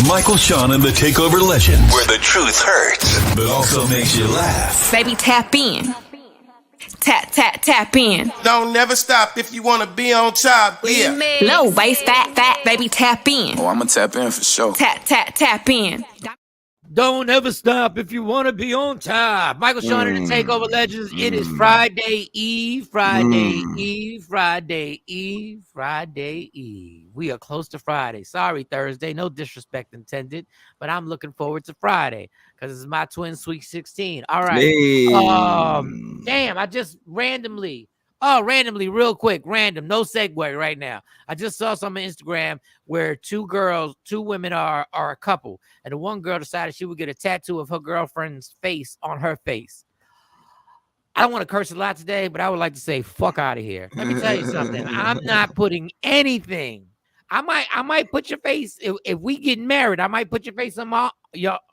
Michael, Shawn, and the Takeover Legends, where the truth hurts, but also makes you laugh. Baby, tap in. Tap in. Don't never stop if you want to be on top. Yeah. Low waist, fat, baby, tap in. Oh, I'm going to tap in for sure. Tap in. Don't ever stop if you want to be on top. Michael, Shawn, and the Takeover Legends. It is Friday Eve. We are close to Friday. Sorry, Thursday. No disrespect intended, but I'm looking forward to Friday because it's my twin Sweet 16. All right. Hey. Damn, I just randomly, real quick, random, no segue right now. I just saw some on Instagram where two women are a couple, and the one girl decided she would get a tattoo of her girlfriend's face on her face. I don't want to curse a lot today, but I would like to say, fuck out of here. Let me tell you something. I'm not putting anything. I might put your face, if we get married, I might put your face on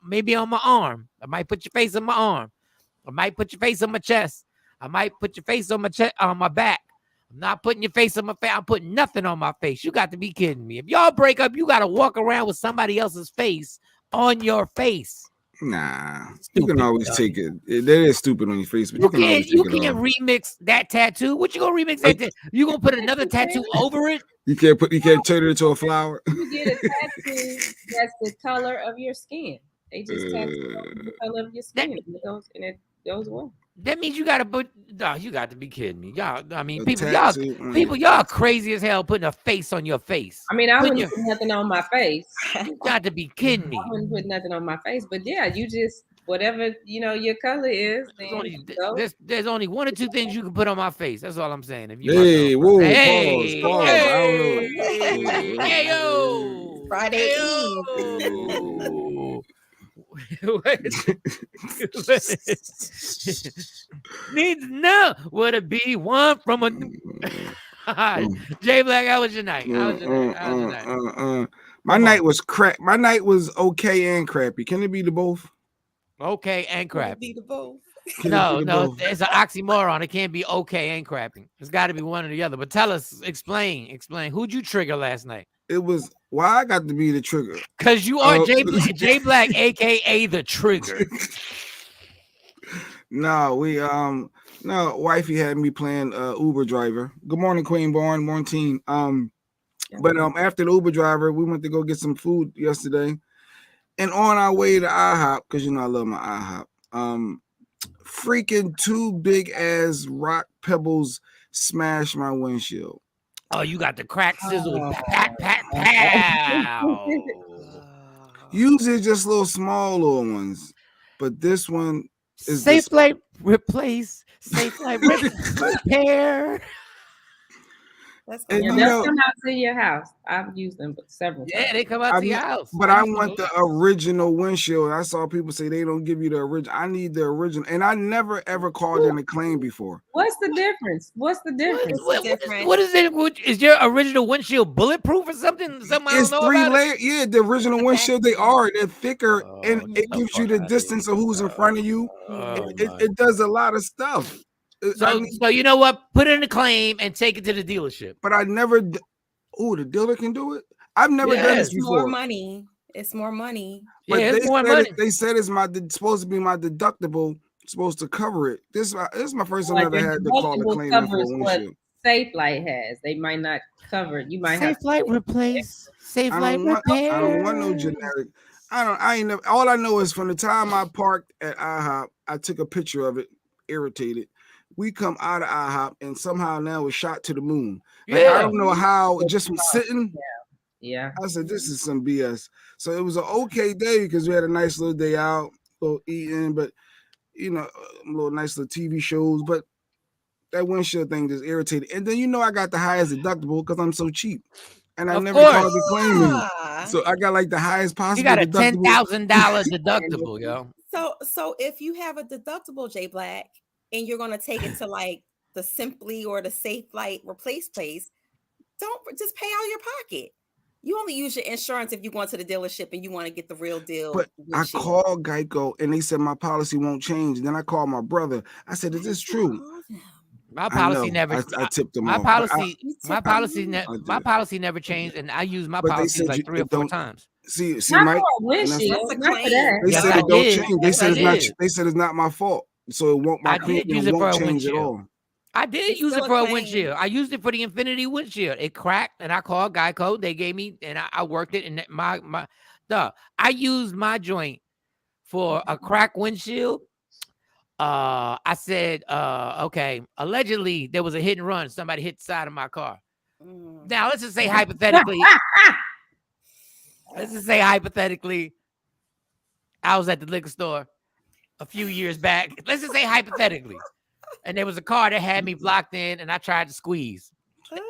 maybe on my arm. I might put your face on my arm. I might put your face on my chest. I might put your face on my back. I'm not putting your face on my face. I'm putting nothing on my face. You got to be kidding me. If y'all break up, you got to walk around with somebody else's face on your face. Nah, Stupid, you can always take it. That is stupid on your face, but you can't remix that tattoo. What you gonna remix that? You gonna put another tattoo over it? You can't turn it into a flower. You get a tattoo that's the color of your skin. They just tattoo the color of your skin, and it goes well. That means you gotta put. No, you got to be kidding me, y'all. I mean, y'all crazy as hell putting a face on your face. I mean, I wouldn't put nothing on my face. You got to be kidding me. I wouldn't put nothing on my face, but yeah, you just whatever your color is. There's only one or two things you can put on my face. That's all I'm saying. If you pause. Hey, yo, Friday Eve. Needs to know what it be one from a J Black. How was your night? My night was crap. My night was okay and crappy. Can it be the both? Okay and crappy. Be the both. No, it's an oxymoron. It can't be okay and crappy. It's got to be one or the other. But tell us, explain. Who'd you trigger last night? It was why I got to be the trigger. Because you are J Black, aka the trigger. No, wifey had me playing Uber driver. Good morning, Queen Barn, morning team. But after the Uber driver, we went to go get some food yesterday. And on our way to IHOP, because I love my IHOP, freaking two big ass rock pebbles smashed my windshield. Oh, you got the crack sizzle. Pat, pow. Usually just little small little ones. But this one is Safe Light Replace. Safe Light Repair. They'll come out to your house. I've used them several times. Yeah, they come out to your house. But I want the original windshield. I saw people say they don't give you the original. I need the original. And I never, ever called in a claim before. What's the difference? What is it? Is your original windshield bulletproof or something? It's 3 layers. Yeah, the original windshield, they're thicker, and it gives you the distance of who's in front of you. It does a lot of stuff. So you know what? Put in a claim and take it to the dealership. But I never. The dealer can do it. I've never done this before. It's more money. But it's more money. They said it's supposed to be my deductible, supposed to cover it. This is my first time I ever had to call a claim for a windshield. Safe Light has. They might not cover it. You might have Safe Light replace. Safe Light repair. I don't want no generic. I ain't never. All I know is from the time I parked at IHOP, I took a picture of it, irritated. We come out of IHOP and somehow now it's shot to the moon. Like, I don't know how, just from sitting. Yeah. I said, this is some BS. So it was an okay day because we had a nice little day out, a little eating, but little nice little TV shows. But that windshield thing just irritated. And then I got the highest deductible because I'm so cheap. And I never called the claim. So I got like the highest possible. You got a $10,000 deductible, yo. So if you have a deductible, J Black, and you're gonna take it to like the Simply or the Safe Light Replace place, don't just pay out of your pocket. You only use your insurance if you go to the dealership and you want to get the real deal. But I called Geico and they said my policy won't change. And then I called my brother. I said, is this true? My policy never. I tipped them my off. Policy. My policy never changed, and I use my policy like 3 or 4 times. See, Not Mike. for a windshield. That's a Not for claim. that. They Yes, said I it don't did. change. They Yes, said I it's not. did. They said it's not my fault. So it won't. My I did premium use it for won't a change at windshield. all. I did It's use it still a for a claim. windshield. I used it for the Infinity windshield. It cracked, and I called Geico. They gave me, and I worked it. And I used my joint for a cracked windshield. I said, okay. Allegedly, there was a hit and run. Somebody hit the side of my car. Now let's just say hypothetically. Let's just say hypothetically, I was at the liquor store a few years back. Let's just say hypothetically. And there was a car that had me blocked in, and I tried to squeeze,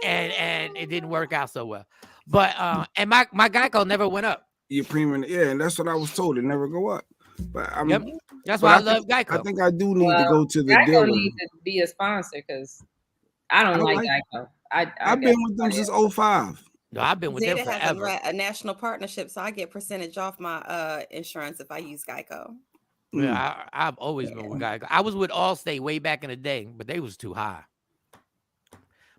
and it didn't work out so well. But and my Geico never went up. Your premium, yeah, and that's what I was told. It never go up. But I'm. Yep. That's but why I think- love Geico. I think I do need to go to the Geico dealer. needs to be a sponsor because I don't like Geico. I've been with them since 05. No, I've been with them Zeta has forever. a national partnership, so I get percentage off my insurance if I use Geico. Yeah, I've always been with Geico. I was with Allstate way back in the day, but they was too high.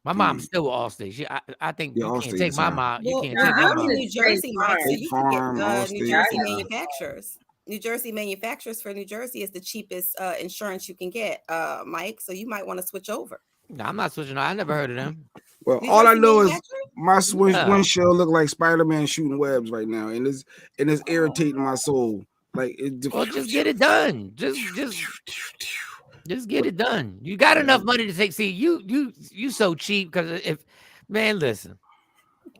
My mom's still with Allstate. I think Yeah, you can't Allstate take is my high. mom. You Well, can't now, take my I'm in mom. New Jersey, Mike, so State you Farm, can get Allstate. New Jersey Yeah. manufacturers. New Jersey manufacturers for New Jersey is the cheapest insurance you can get, Mike. So you might want to switch over. No, I'm not switching. I never heard of them. Well, New all I Jersey know is manufacturers? my windshield look like Spider-Man shooting webs right now, and it's irritating my soul. Like it. Well, just get it done. Just get it done. You got enough money to take. See, you so cheap because listen,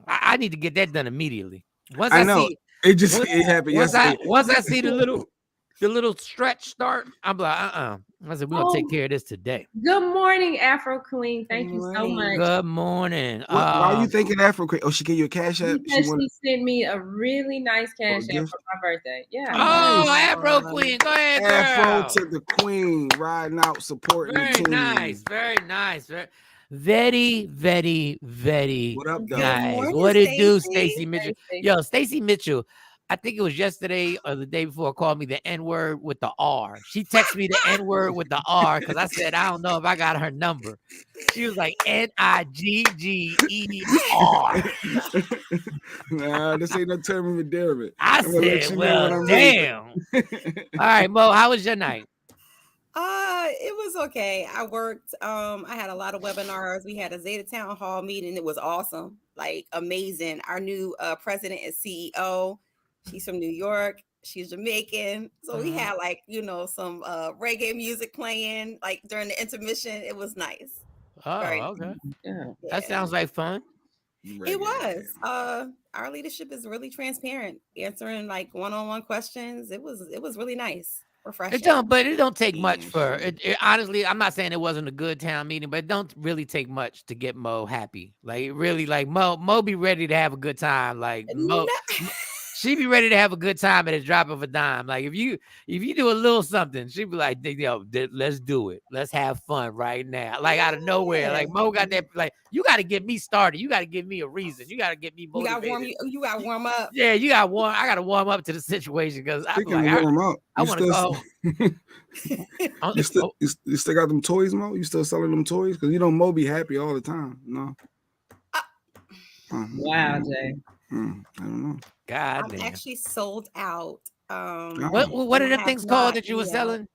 I need to get that done immediately. Once I know see it happened yesterday. Once I see the little stretch start, I'm like, I said we're gonna take care of this today. Good morning, Afro Queen. Thank you so much. Good morning. Why are you thinking Afro? Oh, she gave you a cash app. Because she sent me a really nice cash app for my birthday. Yeah. Oh, Afro Queen, go ahead, girl. Afro to the Queen, riding out, supporting Very the team. nice, very nice, very, very, very What up, though? nice. morning, What it do, Stacey? Stacey Mitchell? Yo, Stacey Mitchell. I think it was yesterday or the day before, called me the N-word with the R. She texted me the N-word with the R because I said, I don't know if I got her number. She was like, N-I-G-G-E-R. Nah, this ain't no term of endearment. I I'm gonna let said, you know what well, I'm damn. All right, Mo, how was your night? It was okay. I worked. I had a lot of webinars. We had a Zeta Town Hall meeting. It was awesome, like amazing. Our new president and CEO. She's from New York. She's Jamaican. So we had some reggae music playing like during the intermission. It was nice. Oh, Very okay. Yeah. That sounds like fun. It was. Our leadership is really transparent, answering like one-on-one questions. It was really nice. Refreshing. It don't take much for it. Honestly, I'm not saying it wasn't a good town meeting, but it don't really take much to get Mo happy. Like really, like Mo be ready to have a good time. Like Mo, she be ready to have a good time at a drop of a dime. Like if you do a little something, she be like, yo, let's do it. Let's have fun right now. Like out of nowhere. Like Mo got that, like, you got to get me started. You got to give me a reason. You got to get me motivated. You got to warm up. Yeah, you got warm. I got to warm up to the situation because I warm up. I want to go. You still got them toys, Mo? You still selling them toys? Because Mo be happy all the time. No. Wow, Jay. I don't know. God I'm damn. actually sold out. What are the things called that you were selling?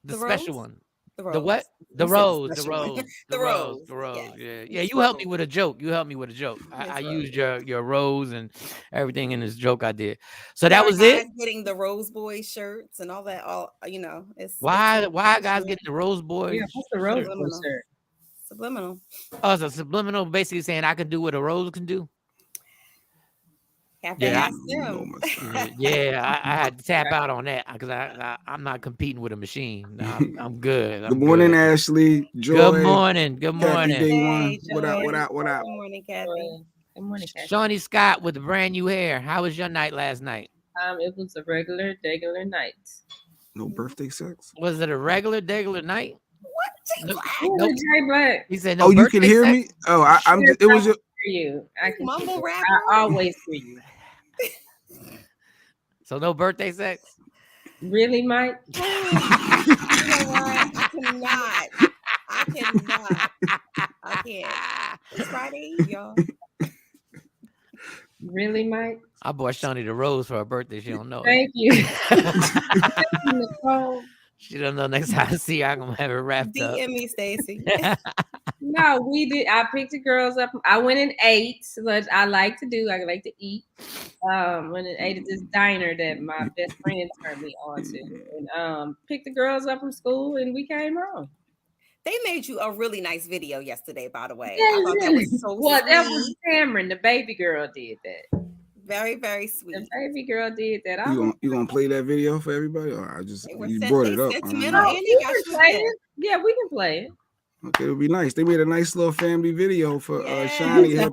The special rose? one. The The what? The You said rose. the The special one. rose. The rose. The rose. Yes. Yeah. You helped me with a joke. I Rose. used your rose and everything in this joke I did. So that was Guys it. Getting the Rose Boy shirts and all that. It's Why guys getting the rose boy? Yeah, what's the rose Subliminal. shirt? Subliminal. Oh, it's a subliminal, basically saying I can do what a rose can do. Have to Yeah, ask them. Yeah, I had to tap out on that because I'm not competing with a machine. No, I'm good. Good morning, good. Ashley. Joy. Good morning. Good Kathy morning. Day One. Hey, What up? Joy. What up? What up? Good morning, Kathy. Good morning, Kat. Shawnee Scott with the brand new hair. How was your night last night? It was a regular night. No birthday sex. Was it a regular night? What? Nope. Jay Black. He said no. Oh, you can birthday hear sex? me? Oh, I'm. Yes, It was. I can hear you. I can Mumble hear you. rapper? I always hear you. So no birthday sex? Really, Mike? You know what? I cannot. I can't. It's Friday, y'all. Really, Mike? I bought Shawnee the rose for her birthday. She don't know it. Thank you. Nicole. She don't know. Next time I see her, I'm gonna have her wrapped up. DM me, Stacy. No, we did. I picked the girls up. I went and ate, which I like to do. I like to eat. Went and ate at this diner that my best friend turned me on to, and picked the girls up from school, and we came home. They made you a really nice video yesterday, by the way. Yeah, I thought that was so well, sweet. that was Cameron, the baby girl, did that. Very, very sweet. The baby girl did that. You gonna play that video for everybody, or I just you They brought it up? sentimental Oh, and you they got can you play there. it. Yeah, we can play it. Okay, it'll be nice. They made a nice little family video for Yes. Shawnee. Happy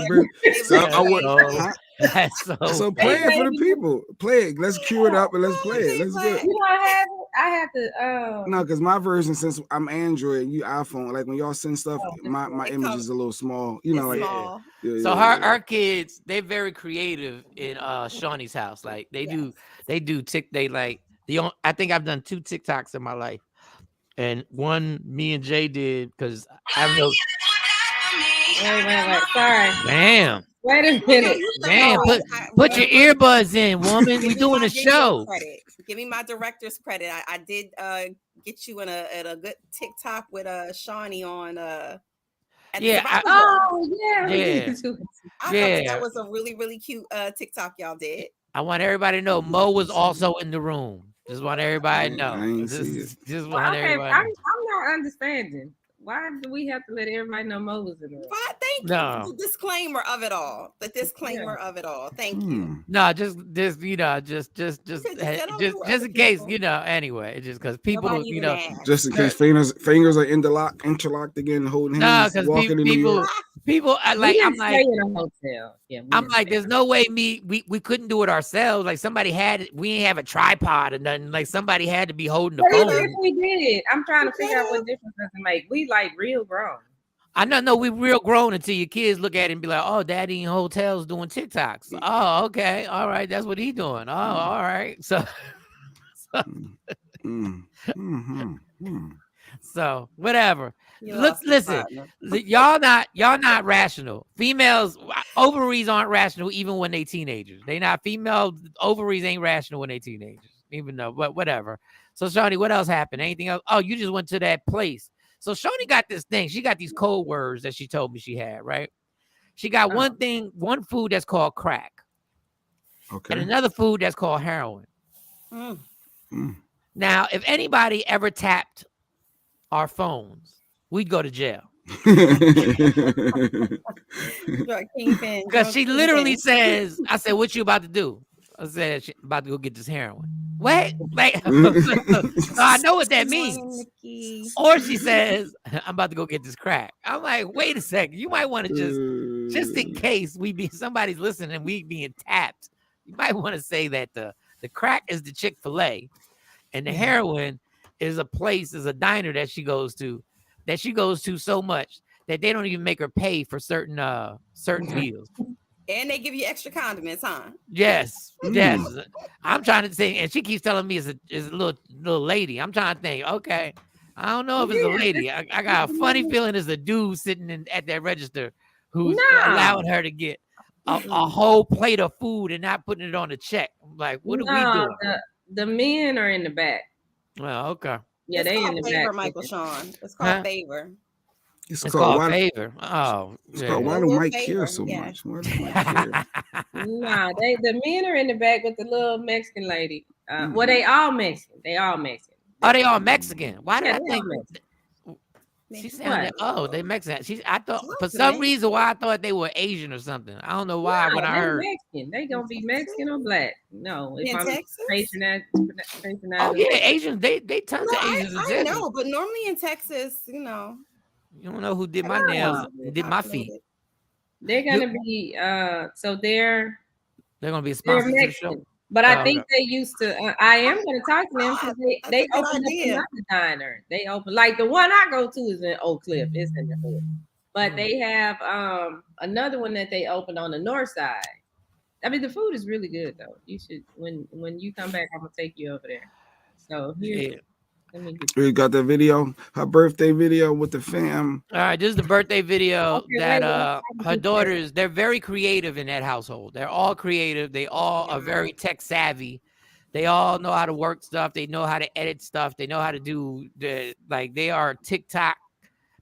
birthday. So I want. That's So play it for the people. Play it. Let's cue it up and let's play it. Let's get. You don't have it. I have to. No, because my version, since I'm Android, you iPhone, like when y'all send stuff, my image is a little small. You know, like small. yeah, So yeah, our kids, they're very creative in Shawnee's house. Like they do I think I've done 2 TikToks in my life. And one me and Jay did because I don't know. Wait. Sorry. Damn. Wait a minute. Damn. Put your earbuds in, woman. We doing a show. Give me my director's credit. I did get you in a good TikTok with Shawnee on Yeah. Yeah. I thought that was a really, really cute TikTok y'all did. I want everybody to know Mo was also in the room. Just want everybody to know. I ain't see it. Just Well, want okay, everybody. I'm not understanding. Why do we have to let everybody know Mo was in the room? Why? Thank No. you. The disclaimer of it all. The disclaimer of it all. Thank you. No, just you know, just in case, you know. Anyway, just because people, Nobody you even know, asked. just in case fingers are interlocked again, holding no, hands, because walking in the mirror. people, I'm We didn't like, stay in a hotel. Yeah, I'm like, there's no way we couldn't do it ourselves. Like somebody we ain't have a tripod or nothing. Like somebody had to be holding the But even phone. if we did, I'm trying to figure out what difference does it make. We like real grown. I know we real grown until your kids look at it and be like, oh, daddy in hotels doing TikToks. Oh, okay. All right. That's what he doing. Oh, all right. So whatever. Listen, y'all not rational. Females ovaries aren't rational even when they teenagers. They not female ovaries ain't rational when they teenagers, even though, but whatever. So Shawnee, what else happened? Anything else? Oh, you just went to that place. So Shawnee got this thing. She got these code words that she told me she had, right? She got one food that's called crack. Okay. And another food that's called heroin. Now, if anybody ever tapped our phones, we'd go to jail. Because she literally says, I said, what you about to do? I said, she about to go get this heroin. What? Like, so I know what that means. Or she says, I'm about to go get this crack. I'm like, wait a second. You might want to just in case somebody's listening and we being tapped, you might want to say that the crack is the Chick-fil-A and the heroin is a diner that she goes to so much that they don't even make her pay for certain meals. And they give you extra condiments, huh? Yes. I'm trying to think, and she keeps telling me it's a little lady. I'm trying to think, okay, I don't know if it's a lady. I got a funny feeling it's a dude sitting at that register who's allowing her to get a whole plate of food and not putting it on the check. I'm like, what are we doing? The men are in the back. Well, okay. Yeah, they in the favor, back. Michael Shawn. It's called favor. It's called favor. Oh, why do Mike care so much? Why does Mike care? Nah, the men are in the back with the little Mexican lady. Well, they all Mexican. They all Mexican. Oh, they all Mexican. Why did I think? She sounded, they Mexican. I thought for some reason why I thought they were Asian or something. I don't know why. When I heard Mexican, they gonna be Mexican or black. No, if I'm patronizing. Oh yeah, Asians. They tons of Asians. I know, but normally in Texas, you don't know who did my nails, did my feet. They're gonna be so they're gonna be a sponsor to the show. But I think they used to. I am going to talk to them because they opened up another diner. They open like the one I go to is in Oak Cliff. It's in the hood, but they have another one that they opened on the north side. I mean, the food is really good though. You should when you come back, I'm gonna take you over there. So Let me get We got the video, her birthday video with the fam. All right, this is the birthday video Okay, that wait, her daughters, they're very creative in that household. They're all creative. They all are very tech savvy. They all know how to work stuff. They know how to edit stuff. They know how to do they are TikTok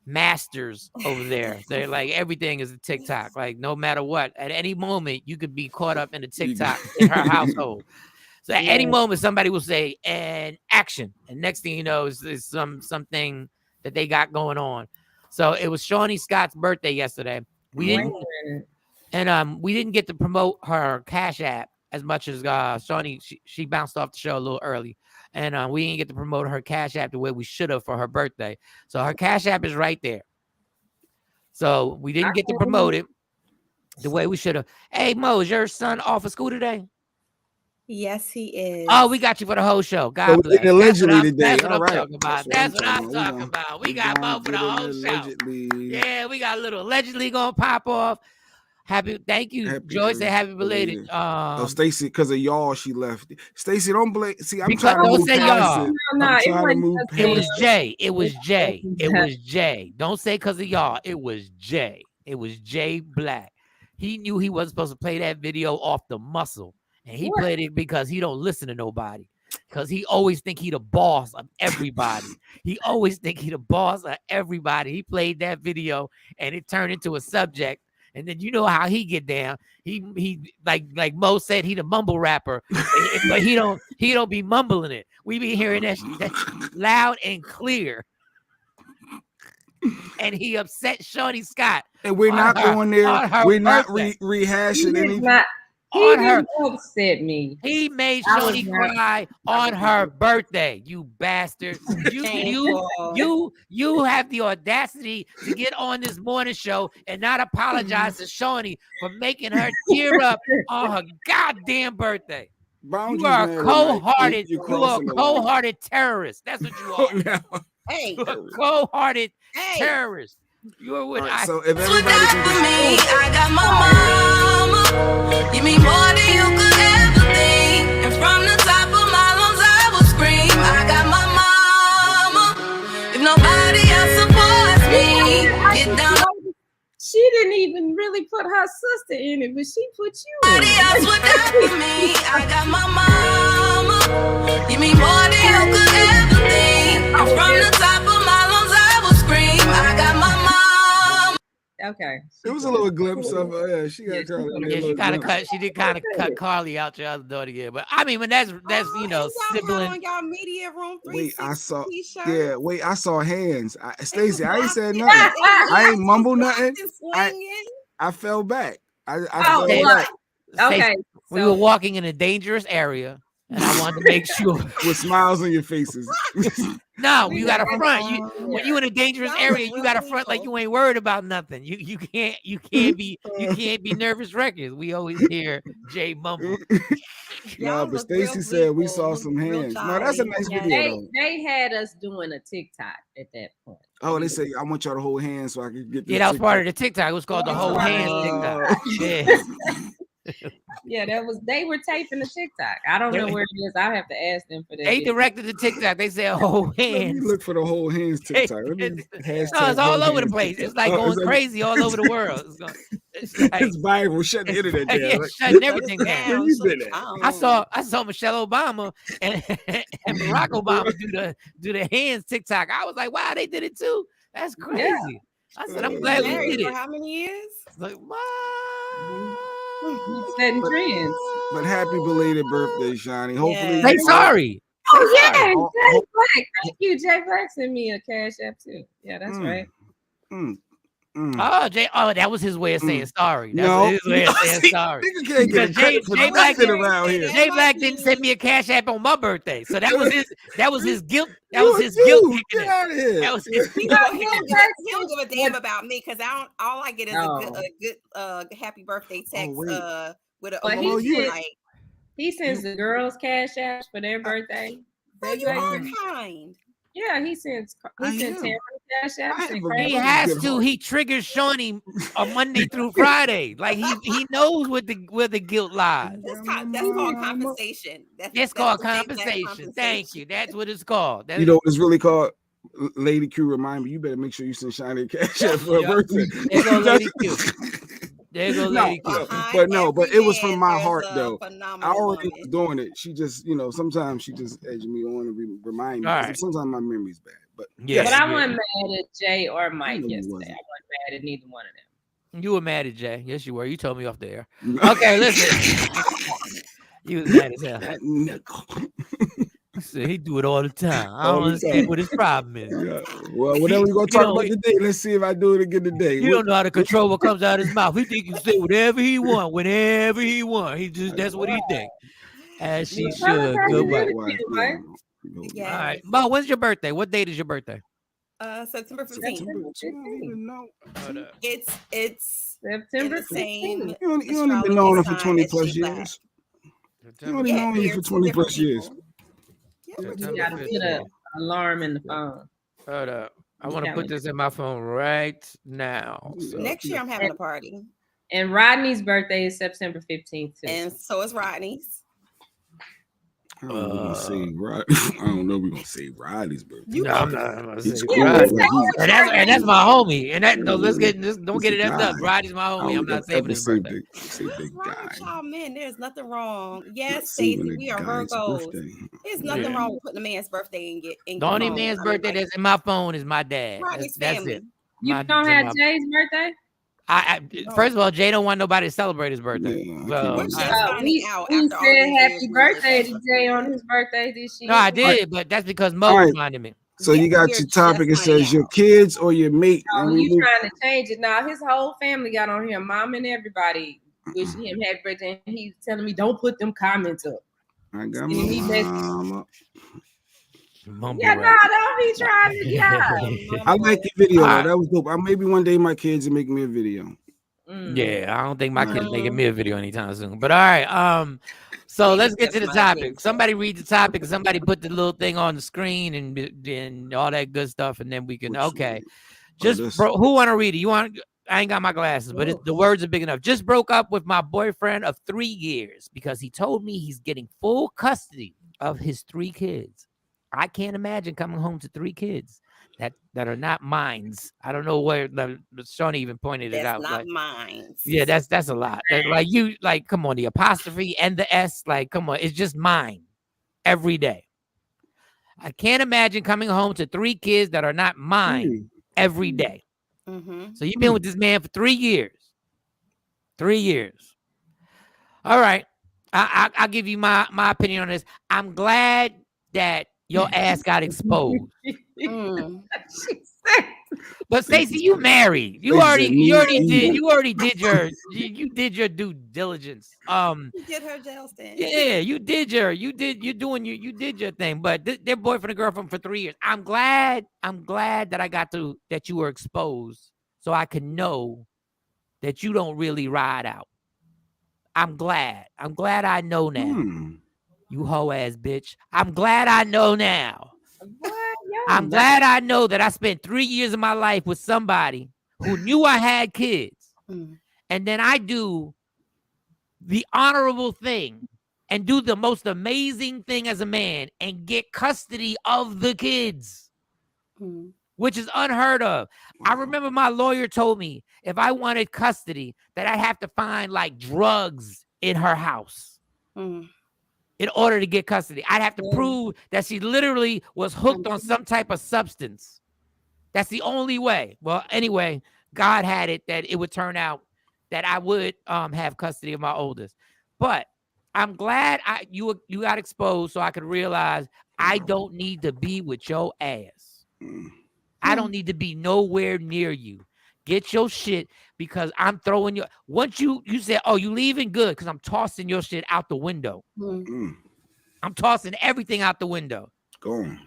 masters over there. They're like, everything is a TikTok. Like, no matter what, at any moment you could be caught up in a TikTok in her household. So at any moment, somebody will say, and action. And next thing you know is something that they got going on. So it was Shawnee Scott's birthday yesterday. We didn't get to promote her Cash App as much as Shawnee. She bounced off the show a little early. And we didn't get to promote her Cash App the way we should have for her birthday. So her Cash App is right there. So we didn't get to promote it the way we should have. Hey, Mo, is your son off of school today? Yes, he is. Oh, we got you for the whole show. God bless. Allegedly today. That's what I'm All right. talking about. That's what I'm talking about. We got Mo for the whole show. Yeah, we got a little allegedly gonna pop off. Thank you, Joyce. Say happy belated. Stacy, because of y'all, she left. Stacy, don't blame. See, I'm because trying to don't move say past y'all. it. I'm trying to move past it was Jay. It was Jay. It was Jay. Don't say because of y'all. It was Jay. It was Jay Black. He knew he wasn't supposed to play that video off the muscle. And he played it because he don't listen to nobody. Because he always think he the boss of everybody. He always think he the boss of everybody. He played that video and it turned into a subject. And then you know how he get down. He like Mo said, he the mumble rapper, but he don't be mumbling it. We be hearing that loud and clear. And he upset Shawnee Scott. And we're not going there. We're not rehashing anything. He didn't upset me. He made Shawnee cry on her birthday. You bastard! You have the audacity to get on this morning show and not apologize to Shawnee for making her tear up on her goddamn birthday. You are a cold-hearted. You are a cold-hearted terrorist. That's what you are. Hey, you are a cold-hearted terrorist. You're with so if everybody can for me, I got my mama. Give me more than you could ever think. And from the top of my lungs, I will scream. I got my mama. If nobody else supports me, get down. She didn't even really put her sister in it, but she put you in Nobody else would die for me. I got my mama. Give me more than you could ever think. And from the top of my lungs, I will scream. I got my mama. Okay. It was a little glimpse of her. She got She did kind of cut Carly out your other daughter again. But I mean, when that's sibling. On y'all media room 360 Wait, I saw. t-shirt. Yeah, wait, I saw hands. Stacey, I ain't said nothing. I ain't mumble nothing. I fell back. I fell back. Okay. We were walking in a dangerous area. And I wanted to make sure with smiles on your faces. No, you got to front. When you in a dangerous area, you got to front like you ain't worried about nothing. You can't be nervous wreckers. We always hear Jay mumble. No, but Stacy said we saw some hands. No, that's a nice video. They had us doing a TikTok at that point. Oh, they say I want y'all to hold hands so I can get. Yeah, that was part of the TikTok. It was called the Hold Hands TikTok. Yeah. Yeah, they were taping the TikTok. I don't know where it is. I have to ask them for that. They directed the TikTok. They said whole hands. Let me look for the whole hands TikTok. It's all over the place. It's like going crazy all over the world. It's viral. Shut the internet down. Yeah, shutting everything down. I saw Michelle Obama and Barack Obama do the hands TikTok. I was like, wow, they did it too. That's crazy. Yeah. I said, I'm glad we did it. For how many years? Like, what? Setting trends. But happy belated birthday, Shawnee. Hopefully, they sorry. Oh yeah, Jay Black. Thank you. Jay Black sent me a Cash App too. Yeah, that's right. Oh, that was his way of saying sorry. That's his way of saying sorry. Jay Black didn't send me a Cash App on my birthday, so that was his guilt. That was his guilt. Get out of here. That was his He don't give a damn about me because all I get is a good happy birthday text with a he sends the girls Cash Apps for their birthday. You are kind. Yeah, he sent Tamara cash app. I Sent have a credit. He very has good to. heart. He triggers Shawnee on Monday through Friday. Like he knows where the guilt lies. That's called compensation. It's that's called the J Black compensation. Thank you. That's what it's called. You know what it's really called? Lady Q, remind me, you better make sure you send Shiny cash app for her birthday. There go Lady Q. There go Lady Q. But it was from my heart though. I Phenomenal already woman. was doing it. She just, sometimes she just edged me on and remind me. All right. Sometimes my memory's bad. But Yeah. But I wasn't mad at Jay or Mike know you yesterday. wasn't. I wasn't mad at neither one of them. You were mad at Jay. Yes, you were. You told me off the air. Okay, listen. You was mad as hell. That nigga. He do it all the time. I All don't the understand time. what his problem is. Yeah. Well, whatever we're gonna talk know, about today, let's see if I do it again today. You don't know how to control what comes out of his mouth. He think he can say whatever he want, whenever he want. That's what he think. As she should. Goodbye. Yeah. All right. Mo, when's your birthday? What date is your birthday? September 15th. It's September the same. You only been knowing her for 20 plus J Black. years. You only known you for 20 plus years. You gotta put an alarm in the phone. Hold up. I want to put this in my phone right now. So. Next year I'm having a party. And Rodney's birthday is September 15th too. And so is Rodney's. I don't know we're gonna say Riley's birthday. I'm not gonna say It's Rodney. cool. And that's my homie. And that don't get it It's a effed up. guy. Rodney's my homie. I'm not saving his birthday. Say big guy. Y'all men, there's nothing wrong. Yes, Saving Stacey, a we are guy's Virgos. birthday. There's nothing wrong with putting a man's birthday in The only man's birthday that's in my phone is my dad. Rodney's That's family. it. You don't have Jay's birthday? First of all, Jay don't want nobody to celebrate his birthday. Yeah, So, We said happy birthday to Jay on his birthday this year. no, I did, but that's because Mo reminded me. So you got your topic. It says your kids or your mate. Oh, you trying to change it now? His whole family got on here, mom and everybody wishing him happy birthday. And he's telling me, don't put them comments up. I got my mama. Yeah, no, don't be trying to get I like your video. Though. That was dope. Maybe one day my kids will make me a video. Yeah, I don't think my kid's making me a video anytime soon. But all right, so let's get to the topic. Somebody read the topic. Somebody put the little thing on the screen and all that good stuff, and then we can. Okay, who want to read it? You want? I ain't got my glasses, but the words are big enough. Just broke up with my boyfriend of 3 years because he told me he's getting full custody of his 3 kids. I can't imagine coming home to 3 kids that are not mine. I don't know where Shawnee even pointed it out. Not mine. Yeah, that's a lot. Come on, the apostrophe and the S, come on, it's just mine every day. I can't imagine coming home to 3 kids that are not mine every day. Mm-hmm. So you've been with this man for 3 years. 3 years. All right. I'll give you my opinion on this. I'm glad that your ass got exposed. But Stacey, you married. You already did your due diligence. You did her jail stint. Yeah, you did your thing. But they're boyfriend and girlfriend for 3 years. I'm glad that you were exposed so I could know that you don't really ride out. I'm glad I know now. You hoe ass bitch. I'm glad I know now. I'm glad I know that I spent 3 years of my life with somebody who knew I had kids. And then I do the honorable thing and do the most amazing thing as a man and get custody of the kids, which is unheard of. I remember my lawyer told me if I wanted custody that I have to find drugs in her house. In order to get custody, I'd have to prove that she literally was hooked on some type of substance. That's the only way. Well, anyway, God had it that it would turn out that I would have custody of my oldest. But I'm glad you got exposed so I could realize I don't need to be with your ass. I don't need to be nowhere near you. Get your shit because I'm throwing your. Once you said, "Oh, you leaving?" Good, because I'm tossing your shit out the window. I'm tossing everything out the window. Go on.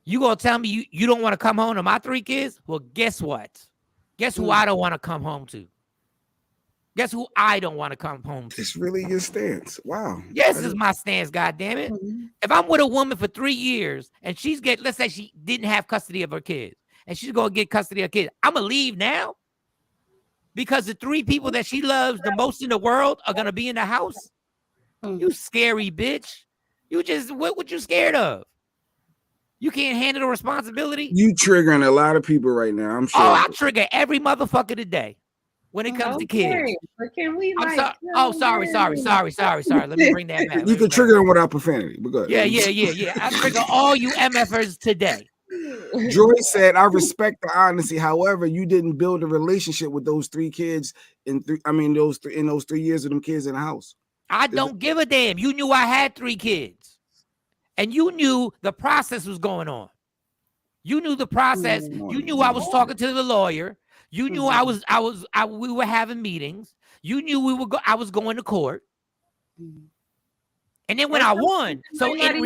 You gonna tell me you don't want to come home to my 3 kids? Well, guess what? Guess who I don't want to come home to? Guess who I don't want to come home to? It's really your stance. Wow. Yes, this is my stance, goddamn it. If I'm with a woman for 3 years and let's say she didn't have custody of her kids and she's going to get custody of her kids, I'm going to leave now because the 3 people that she loves the most in the world are going to be in the house. You scary bitch. What you scared of? You can't handle the responsibility? You triggering a lot of people right now, I'm sure. Oh, I trigger every motherfucker today when it comes to kids. But can we sorry. Let me bring that back. You can trigger them without profanity. But go ahead. Yeah. I trigger all you MFers today. Joy said, I respect the honesty. However, you didn't build a relationship with those 3 kids in those 3 years of them kids in the house. I don't give a damn. You knew I had 3 kids. And you knew the process was going on. You knew the process. You knew I was talking to the lawyer. You knew we were having meetings. You knew I was going to court. And then when I won, so in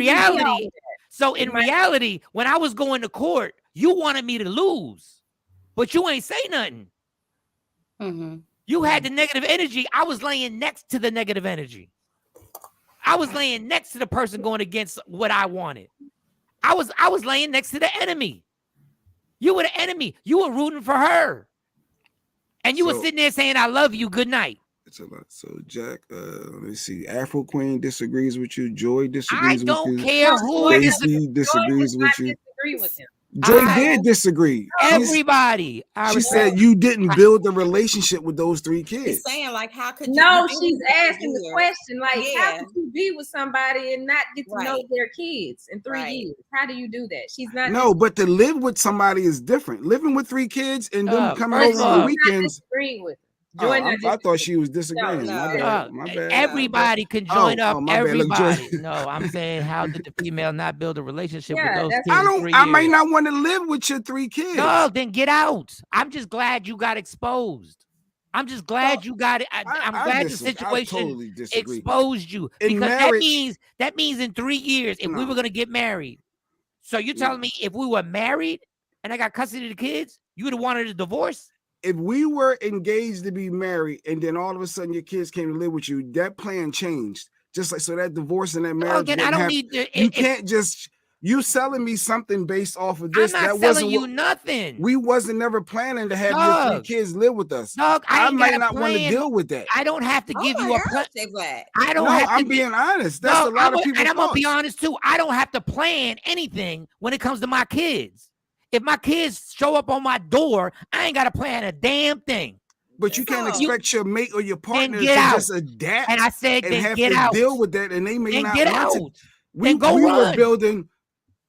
reality, when I was going to court, you wanted me to lose, but you ain't say nothing. You had the negative energy. I was laying next to the negative energy. I was laying next to the person going against what I wanted. I was laying next to the enemy. You were the enemy. You were rooting for her. And you were sitting there saying, I love you. Good night. It's a lot. So Jack, let me see. Afro Queen disagrees with you. Joy disagrees with you. I don't care who disagrees with you. Disagree with him. Joy did disagree. Everybody. She said you didn't build a relationship with those 3 kids. She's saying, like, how could you? No, she's asking the question, like, how could you be with somebody and not get to know their kids in 3 years? How do you do that? She's not. No, but to live with somebody is different. Living with 3 kids and them coming over on the weekends. Disagreeing with. I thought she was disagreeing. My bad. Everybody can join up. Everybody. No, I'm saying, how did the female not build a relationship with those kids? I might not want to live with your 3 kids. No, then get out. I'm just glad you got exposed. I'm just glad you got it. I'm glad the situation exposed you, because that means in 3 years, if we were gonna get married. So you're telling me if we were married and I got custody of the kids, you would have wanted a divorce? If we were engaged to be married and then all of a sudden your kids came to live with you, that plan changed. Just like, so that divorce and that marriage. Again, I don't need to. You can't just, you selling me something based off of this. I'm not selling you nothing. We wasn't never planning to have your 3 kids live with us. I might not want to deal with that. I don't have to give you a plan. I don't have to. I'm being honest. That's a lot of people. And I'm gonna be honest too. I don't have to plan anything when it comes to my kids. If my kids show up on my door, I ain't got to plan a damn thing. But you can't expect your mate or your partner to just adapt. And I said, and have get to out. deal with that, and they may not get want out. to. We were building.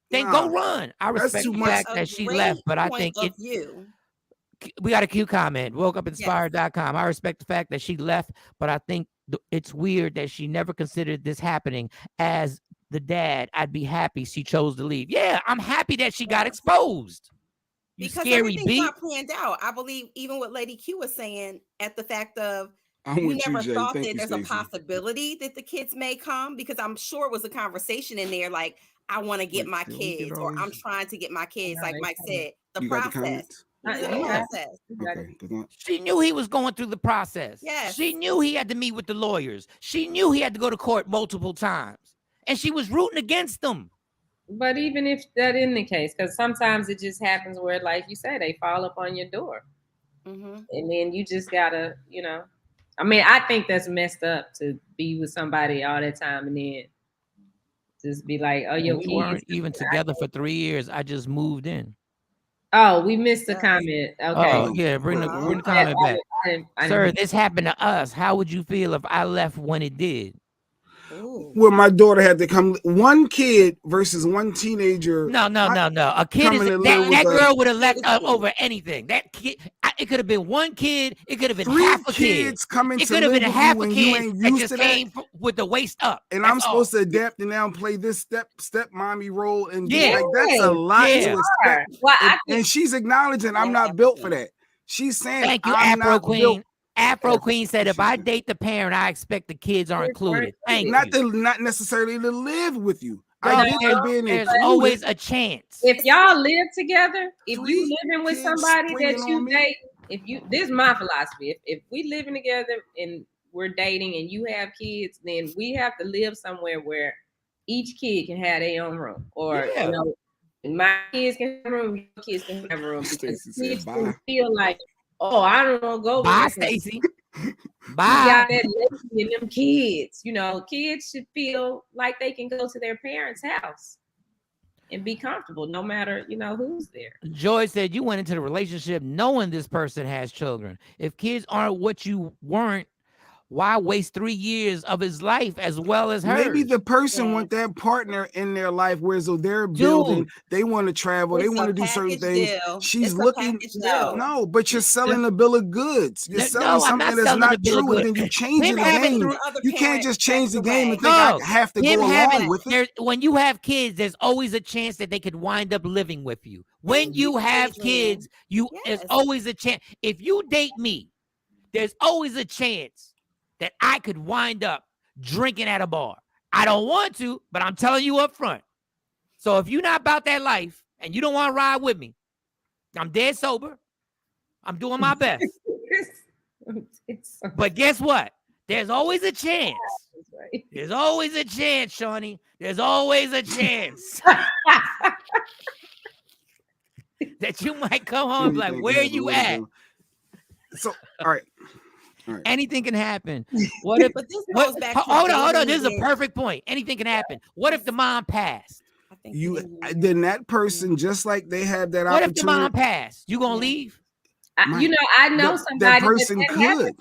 Then go run. I respect the fact that she left, but I think we got a Q comment. WokeUpInspired.com. I respect the fact that she left, but I think it's weird that she never considered this happening. As the dad, I'd be happy she chose to leave. Yeah, I'm happy that she got exposed. Because everything's not planned out. I believe even what Lady Q was saying at the fact of you never thought that there's a possibility that the kids may come, because I'm sure it was a conversation in there like, I want to get my kids, or I'm trying to get my kids. Like Mike said, the process. She knew he was going through the process. Yes. She knew he had to meet with the lawyers. She knew he had to go to court multiple times. And she was rooting against them. But even if that isn't the case, because sometimes it just happens where, like you said, they fall up on your door. And then you just gotta, I mean, I think that's messed up to be with somebody all that time and then just be like, oh, your kids. We weren't even together for 3 years. I just moved in. Oh, we missed the comment. Okay. Oh, yeah, bring the comment back. Sir, this happened to us. How would you feel if I left when it did? Well, my daughter had to come. 1 kid versus 1 teenager. No. A kid is that girl would have left over anything. That kid, it could have been 1 kid. It could have been 3 half a kids kid. Coming it to could have been half a kid that just came with the waist up. And I'm supposed to adapt and now play this step mommy role, and that's a lot to expect. Well, and she's acknowledging I'm not built for that. She's saying, "Thank you, Afro Queen." Afro Queen said, if I date the parent, I expect the kids are included. Not necessarily to live with you. There's always a chance. If y'all live together, if you living with somebody that you date, this is my philosophy. If we living together and we're dating and you have kids, then we have to live somewhere where each kid can have their own room, or you know, my kids can have a room, your kids can have a room, because kids can feel like, oh, I don't want to go. Bye, Stacy. Bye. You got that lady and them kids. You know, kids should feel like they can go to their parents' house and be comfortable, no matter, you know, who's there. Joy said you went into the relationship knowing this person has children. If kids aren't what you weren't, why waste 3 years of his life as well as hers? Maybe the person want that partner in their life, whereas so they're building, they want to travel, they want to do certain things. She's looking, no, but you're selling a bill of goods. You're selling something that's not true, and then you changing the game. You can't just change the game and think I have to go along with it. When you have kids, there's always a chance that they could wind up living with you. When you have kids, there's always a chance. If you date me, there's always a chance that I could wind up drinking at a bar. I don't want to, but I'm telling you up front. So if you're not about that life and you don't want to ride with me, I'm dead sober. I'm doing my best. But guess what? There's always a chance. There's always a chance, Shawnee. There's always a chance that you might come home like, where are you at? So, all right. Anything can happen. What if? But this goes back to hold on. This is a perfect point. Anything can happen. What if the mom passed? Then that person, just like they had that what opportunity. What if the mom passed? You gonna leave? You know, I know somebody that person could.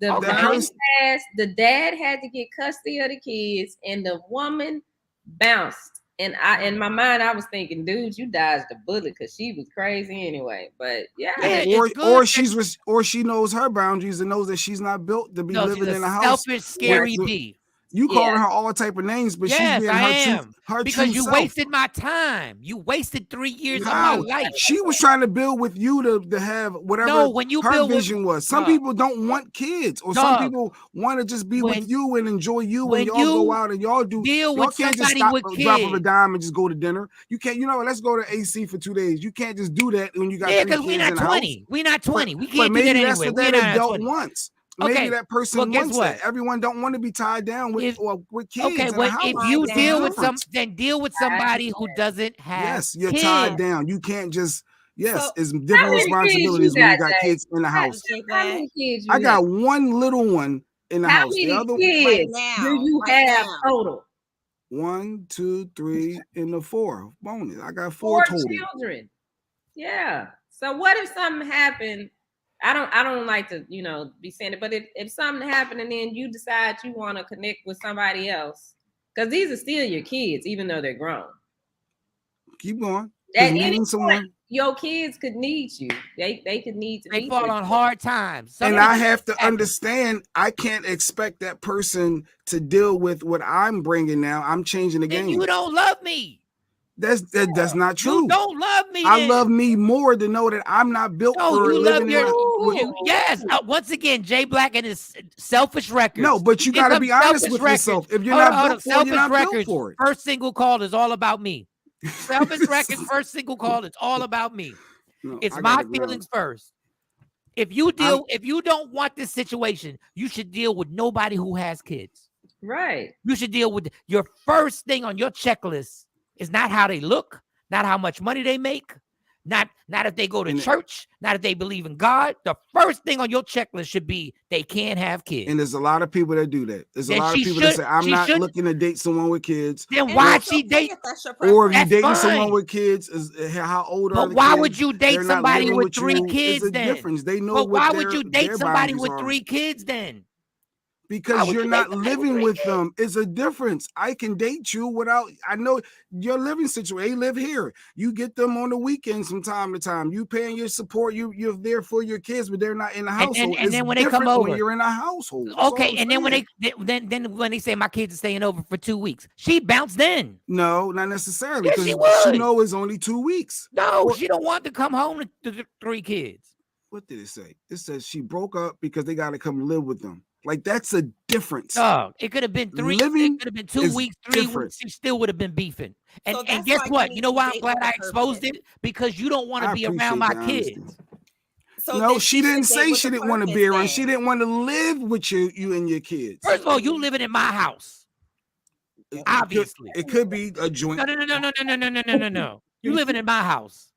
The mom passed. The dad had to get custody of the kids, and the woman bounced. And in my mind, I was thinking, dude, you dodged the bullet because she was crazy anyway. But or she knows her boundaries and knows that she's not built to be living in a house. Selfish, scary bee. You calling her all type of names, but she's being her because true you self. wasted my time. You wasted 3 years of my life. She was trying to build with you to have whatever her vision was. Some people don't want kids, or some people want to just be with you and enjoy you, and y'all go out and y'all do. Y'all can't just stop, drop of a dime and just go to dinner. You can't. You know, let's go to AC for 2 days. You can't just do that when you got 3 kids because we're not 20. We're not 20. We can't do that maybe anyway. That's what that adult wants. Maybe that person wants what? that. Everyone don't want to be tied down with kids. Okay, well, if you deal with deal with somebody who doesn't have. Yes, you're tied down. You can't just. Yes, it's different responsibilities when you got kids in the house. I got one little one in the house. The other kids do you have total? 1, 2, 3, and 4 bonus. I got 4 total children. Yeah. So what if something happened? I don't like to, be saying it, but if something happened and then you decide you want to connect with somebody else, because these are still your kids, even though they're grown. Keep going. At any point, your kids could need you. They could need to. They fall on hard times. And I have to understand, I can't expect that person to deal with what I'm bringing now. I'm changing the game. You don't love me. That's not true. You don't love me. I love me more to know that I'm not built for living Yes. Once again, Jay Black and his selfish records. No, but you got to be honest with yourself. If you're not built for it, you're not built for it. First single call is all about me. Selfish records. First single call. It's all about me. No, it's my feelings first. If you don't want this situation, you should deal with nobody who has kids. Right. You should deal with your first thing on your checklist. It's not how they look, not how much money they make, not if they go to church, not if they believe in God. The first thing on your checklist should be they can't have kids. And there's a lot of people that do that. There's a lot of people that say, I'm not looking to date someone with kids. Then why she date? Or if you're dating someone with kids, how old are the kids? But why would you date somebody with 3 kids then? There's a difference. They know. But why would you date somebody with 3 kids then? Because you're not living with them. It's a difference. I can date you without, I know your living situation. They live here. You get them on the weekends from time to time. You paying your support. You're there for your kids, but they're not in the household. And then when they come over, when you're in a household. Okay, and then when they say my kids are staying over for 2 weeks, she bounced in. No, not necessarily. Yes, because she knows it's only 2 weeks. No, she don't want to come home to the 3 kids. What did it say? It says she broke up because they got to come live with them. Like, that's a difference. Oh, it could have been 3. It could have been 2 weeks, 3 weeks. She still would have been beefing. And guess what? You know why I'm glad I exposed it? Because you don't want to be around my kids. So no, then she didn't stay say with she the didn't want to Perkins be around. then. She didn't want to live with you and your kids. First of all, you living in my house. Obviously. It could be a joint. No. You living in my house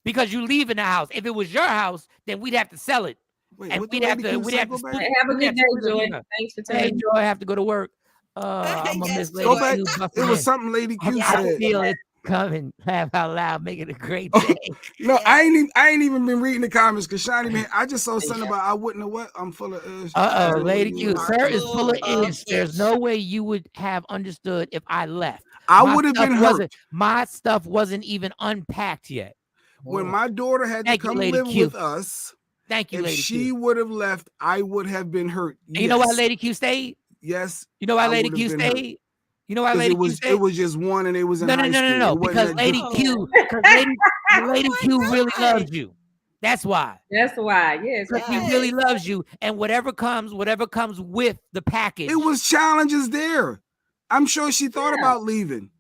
because you leaving the house. If it was your house, then we'd have to sell it. Wait, And what we'd the have lady to keep saying? Go split back. it. Have a We'd good have day, to split it Joy. up. Thanks for Hey, telling me. Joy, I have to go to work. I'm gonna miss Yes, Lady Go back. Q It busting was in. something Lady Q I said. feel it coming. Laugh out loud, make it a great day. No, I ain't even been reading the comments because Shawnee, man, I just saw something about I wouldn't have what. I'm full of ish. Lady Q, sir is full of of ish. There's ish. no way you would have understood if I left. I My would have stuff been wasn't- hurt My stuff wasn't even unpacked yet. when my daughter had to Thank you, come Lady live Q. with us. Thank you, If Lady she Q. would have left, I would have been hurt. And you know why Yes. Lady Q stayed? Yes. You know why I Lady would have Q been hurt. stayed? You know why Because Lady it Q was stayed? it was just one and it was in high school. No. It wasn't Because that Lady difficult. Q, Lady Q really loves you. That's why. That's why. Yes. Because she really loves you, and whatever comes with the package. It was challenges there. I'm sure she thought about leaving.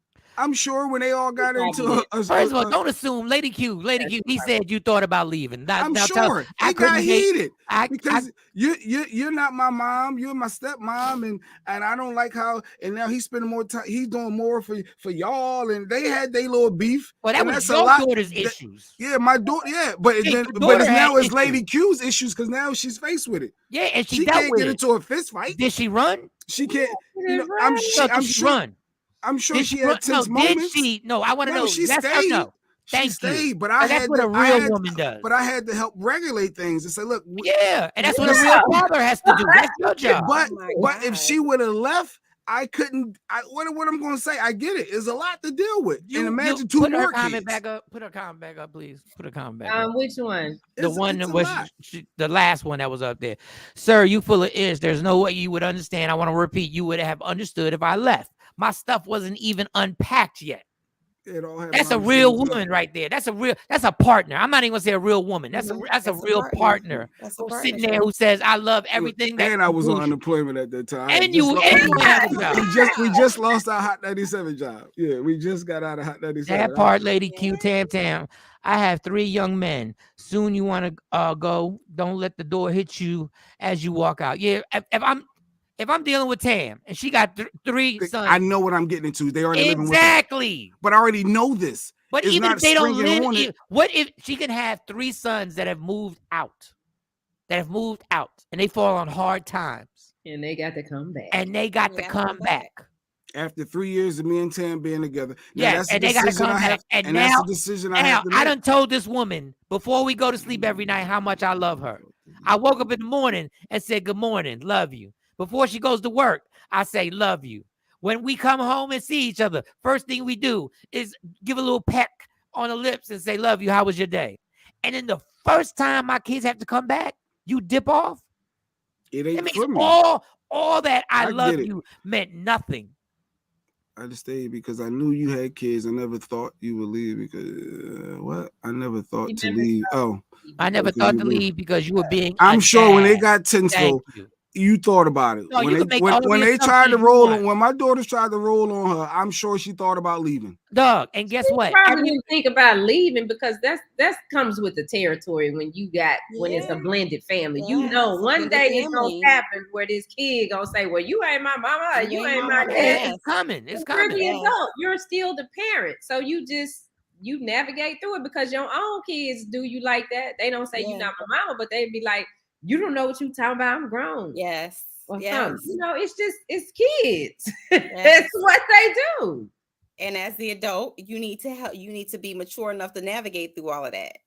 I'm sure when they all got into First of all, don't assume Lady Q. He said you thought about leaving. I'm sure I it got couldn't date- heated because you're not my mom. You're my stepmom, and I don't like how. And now he's spending more time. He's doing more for y'all, and they had their little beef. Well, that and was that's your a lot. daughter's issues. Yeah, my daughter. Yeah, but Hey, then your but daughter it's now had it's Lady issues. Q's issues because now she's faced with it. Yeah, and she She dealt can't with get it. into a fist fight. Did she run? She can't. You know, No, I'm did she sure. run? I'm sure Did she run? had tense No, moments. did she? No, I want to know. She Yes or stayed. no? She Thank stayed, you. but I that's had what to, a real woman does. But I had to help regulate things and say, look, Yeah, and that's what a real father has to do. That's your job. But if she would have left, I couldn't. What I'm going to say? I get it. It's a lot to deal with. And imagine two put more her comment kids. back up. Put her comment back up, please. Put her comment back up. Which one? The one that was the last one that was up there. Sir, you full of ish. There's no way you would understand. I want to repeat. You would have understood if I left. My stuff wasn't even unpacked yet. That's a real woman right there. That's a partner. I'm not even gonna say a real woman. That's a real partner. Who's sitting there who says, I love everything. And I was on unemployment at that time. And you had a job. We just lost our Hot 97 job. Yeah, we just got out of Hot 97. That part, Lady Q, Tam. I have 3 young men. Soon you want to go. Don't let the door hit you as you walk out. Yeah, if I'm dealing with Tam and she got 3 sons, I know what I'm getting into. They already living with exactly. But I already know this. But it's even not if they don't springing live, on it. what if she can have 3 sons that have moved out? And they fall on hard times. And they got to come back. After 3 years of me and Tam being together. Yes, and they got to come back. And now, that's the decision I have to make. I done told this woman before we go to sleep every night how much I love her. I woke up in the morning and said, good morning, love you. Before she goes to work, I say, love you. When we come home and see each other, first thing we do is give a little peck on the lips and say, love you, how was your day? And then the first time my kids have to come back, you dip off. It ain't means for me. All that I love get it. you meant nothing. I just stayed because I knew you had kids. I never thought you would leave because what? I never thought to leave. Oh, I never thought to leave because you were being. I'm sure when they got Thank tinsel, you thought about it. No, when you can make all when the they tried to assumptions you roll want. when my daughters tried to roll on her, I'm sure she thought about leaving. Dog, and guess what? Probably didn't think about leaving because that comes with the territory when it's a blended family. You know, one day it's gonna happen where this kid gonna say, "Well, you ain't my mama, you ain't my dad." It's coming. It's You're coming. the adult. You're still the parent, so you navigate through it because your own kids do you like that. They don't say you're not my mama, but they be like, "You don't know what you talking about. I'm grown." Yes. Or Yes. something. You know, it's kids. That's what they do. And as the adult, you need to be mature enough to navigate through all of that.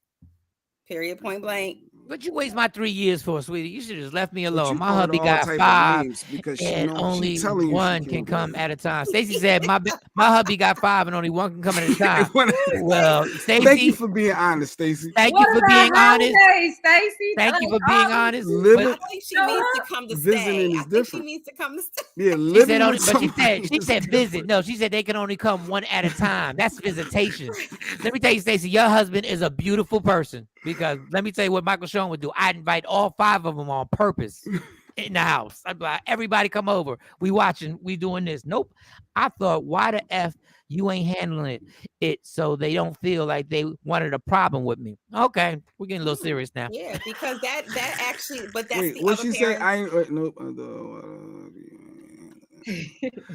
Period. Point blank. But you waste my 3 years for, sweetie. You should just left me alone. My call hubby all got type of 5, names because she and know- she only telling you she one can't can do come it. at a time. Stacy said my hubby got 5 and only one can come at a time. Well, Stacy, thank you for being honest, Stacy. Thank you for being honest. Stacy? Thank you for being honest. Living- I think she means to come to Visiting stay. is I think she different. means to come to stay. Yeah, She living said, only, with but somebody she is said visit. different. No, she said they can only come one at a time. That's visitation. Let me tell you, Stacey, your husband is a beautiful person because let me tell you what Michael Shawn would do. I'd invite all 5 of them on purpose. in the house. I'd be like, everybody come over. We watching, we doing this. Nope. I thought, why the F you ain't handling it so they don't feel like they wanted a problem with me. Okay, we're getting a little serious now. Yeah, because that actually, but that's Wait, the what other she say? parent. I ain't nope.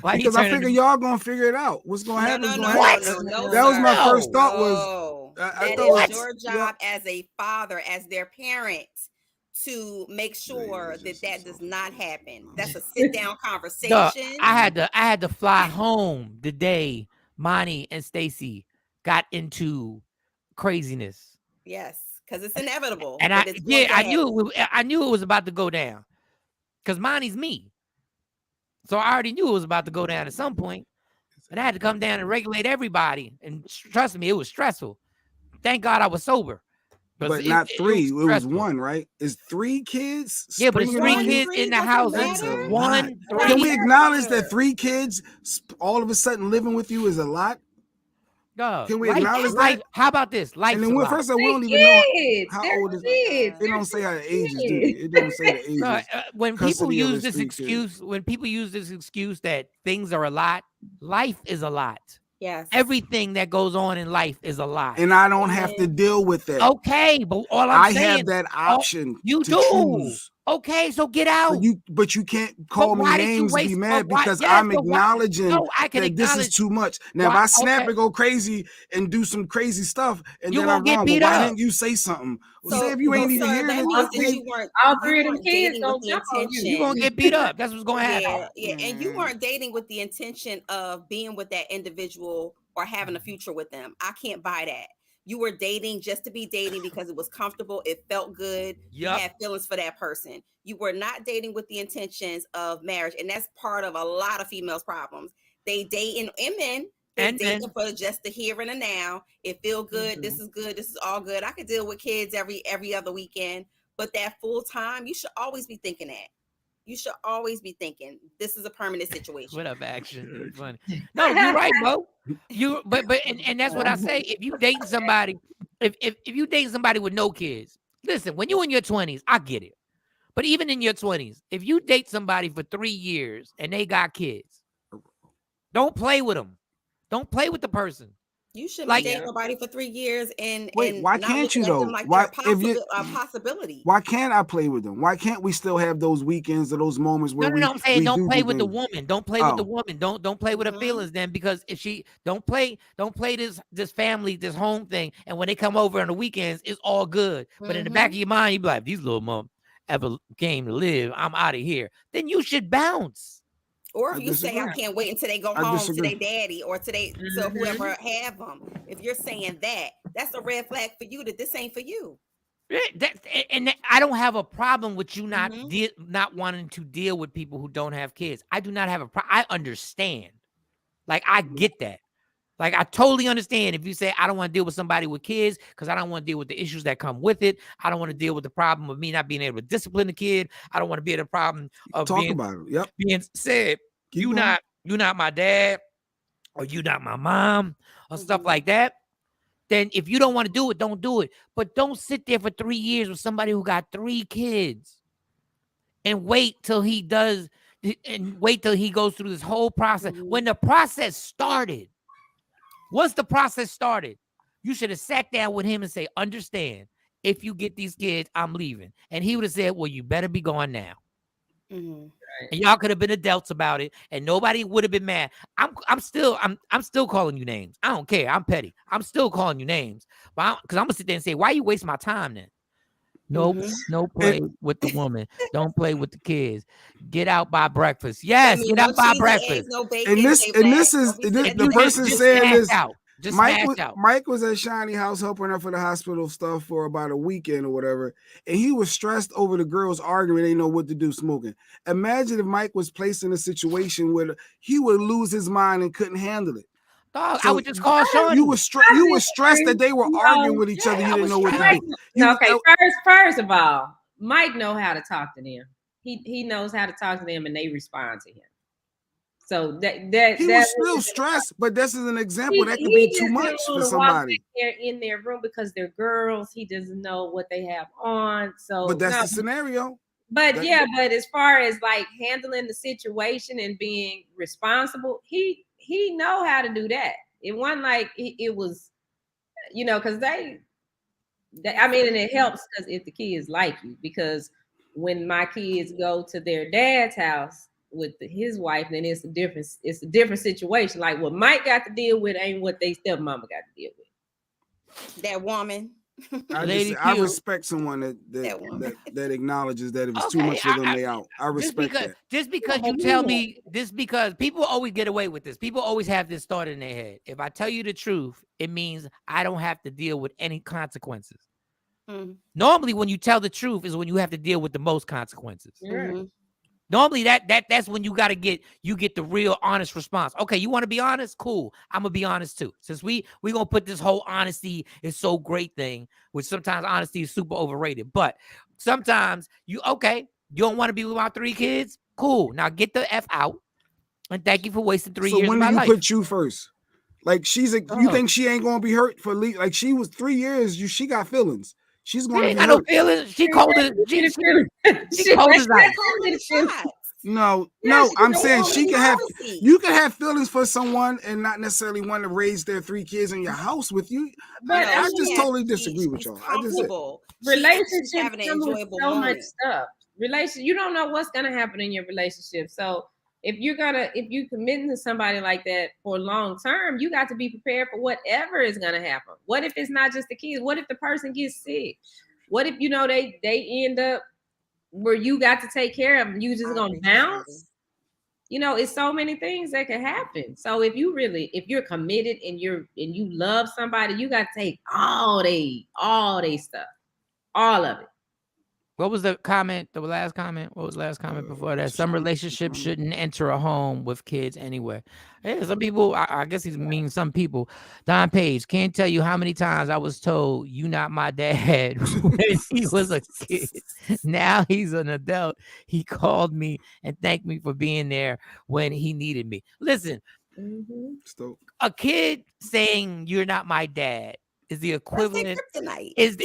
Why Because I figure y'all gonna figure it out. What's gonna happen? No, That was my sir. first thought. No. I That thought is your job as a father, as their parent, to make sure that does not happen. That's a sit down conversation. I had to fly home the day Monty and Stacy got into craziness. Yes, because it's inevitable. And I knew it was about to go down. Because Monty's me. So I already knew it was about to go down at some point. And I had to come down and regulate everybody. And trust me, it was stressful. Thank God I was sober. But not three. It was one, right? Is 3 kids? Yeah, but it's 3 kids in the house. One, 3. Can we acknowledge that 3 kids all of a sudden living with you is a lot? Can we acknowledge that? How about this? Life. And then first of all, we don't even know how old is it. They don't say how the ages do. It don't say the ages. When people use this excuse, that things are a lot, life is a lot. Yes. Everything that goes on in life is a lot. And I don't have to deal with that. Okay, but all I'm saying, I have that option. You to do. Choose. Okay, so get out. But you can't call me names, be mad because I'm acknowledging that this is too much. Now, if I snap and go crazy and do some crazy stuff, and then I'm wrong, well, why didn't you say something? Well, say if you ain't even here, all 3 of them kids gonna jump on you. You're gonna get beat up. That's what's gonna happen. Yeah, and you weren't dating with the intention of being with that individual or having a future with them. I can't buy that. You were dating just to be dating because it was comfortable. It felt good. You had feelings for that person. You were not dating with the intentions of marriage. And that's part of a lot of females' problems. They date and men dating for just the here and the now. It feel good. This is good. This is all good. I could deal with kids every other weekend. But that full time, you should always be thinking that. You should always be thinking this is a permanent situation. What up, action? Funny. No, you're right, Bo. And that's what I say. If you date somebody, if you date somebody with no kids, listen, when you're in your 20s, I get it. But even in your 20s, if you date somebody for 3 years and they got kids, don't play with them. Don't play with the person. You shouldn't date nobody for 3 years and wait. Why can't you though? Like why a possibility? Why can't I play with them? Why can't we still have those weekends or those moments where I'm saying don't play with the woman. Don't play with the woman. Don't play with her feelings then, because if she don't play this family, this home thing, and when they come over on the weekends, it's all good. But in the back of your mind, you be like, these little mom ever came to live, I'm out of here. Then you should bounce. Or if you say, I can't wait until they go home to their daddy or to whoever have them. If you're saying that, that's a red flag for you that this ain't for you. And I don't have a problem with you not wanting to deal with people who don't have kids. I do not have a problem. I understand. Like, I get that. Like, I totally understand if you say, I don't want to deal with somebody with kids because I don't want to deal with the issues that come with it. I don't want to deal with the problem of me not being able to discipline the kid. I don't want to be in the problem of being said, you're not my dad, or you not my mom, or stuff like that. Then if you don't want to do it, don't do it. But don't sit there for 3 years with somebody who got 3 kids and wait till he goes through this whole process. When the process started, once the process started, you should have sat down with him and say, understand, if you get these kids, I'm leaving. And he would have said, well, you better be gone now. And y'all could have been adults about it, and nobody would have been mad. I'm still calling you names. I don't care. I'm petty. I'm still calling you names, but because I'm gonna sit there and say, why you waste my time then? Nope, no play with the woman. Don't play with the kids. Get out by breakfast. Yes, get out by breakfast. This is the person saying this. Mike was at Shiny house helping her for the hospital stuff for about a weekend or whatever, and he was stressed over the girls arguing. They know what to do, smoking. Imagine if Mike was placed in a situation where he would lose his mind and couldn't handle it. Dog, so I would just call Shawn. You were stressed that they were arguing with each other. You didn't know what to do. First of all, Mike knows how to talk to them. He knows how to talk to them, and they respond to him. So that he was still stressed, but this is an example that could be too much for somebody. They're in their room because they're girls. He doesn't know what they have on. So, but that's the scenario. But as far as like handling the situation and being responsible, he know how to do that. It wasn't like it was, because I mean, and it helps because if the kids like you, because when my kids go to their dad's house with his wife, then it's a different situation. Like what Mike got to deal with ain't what they stepmama got to deal with. That woman. I respect someone that acknowledges that if it's too much for them, they out. I respect that. Just because you tell me this, because people always get away with this. People always have this thought in their head. If I tell you the truth, it means I don't have to deal with any consequences. Mm-hmm. Normally, when you tell the truth is when you have to deal with the most consequences. Mm-hmm. Normally, that's when you get the real honest response. Okay, you want to be honest? Cool. I'm gonna be honest too. Since we gonna put this whole honesty is so great thing, which sometimes honesty is super overrated. But sometimes you don't want to be with my 3 kids? Cool. Now get the F out. And thank you for wasting 3 years of my life. So when do you put you first? Like you think she ain't gonna be hurt for like she was 3 years? She got feelings. She's going to be hurt. No feelings. She cold as ice. No, I'm saying you can have feelings for someone and not necessarily want to raise their 3 kids in your house with you. But I just totally disagree with y'all. I just relationships having an enjoyable so much stuff. You don't know what's gonna happen in your relationship. So if you're committing to somebody like that for long term, you got to be prepared for whatever is gonna happen. What if it's not just the kids? What if the person gets sick? What if they end up where you got to take care of them? You just gonna bounce? It's so many things that can happen. So if you're committed and you love somebody, you got to take all they stuff, all of it. What was the comment? The last comment? What was the last comment before that? Some relationships shouldn't enter a home with kids anyway. Yeah, some people, I guess he means some people. Don Page, can't tell you how many times I was told, "You not my dad," when he was a kid. Now he's an adult. He called me and thanked me for being there when he needed me. Listen, a kid saying, "You're not my dad," is the equivalent is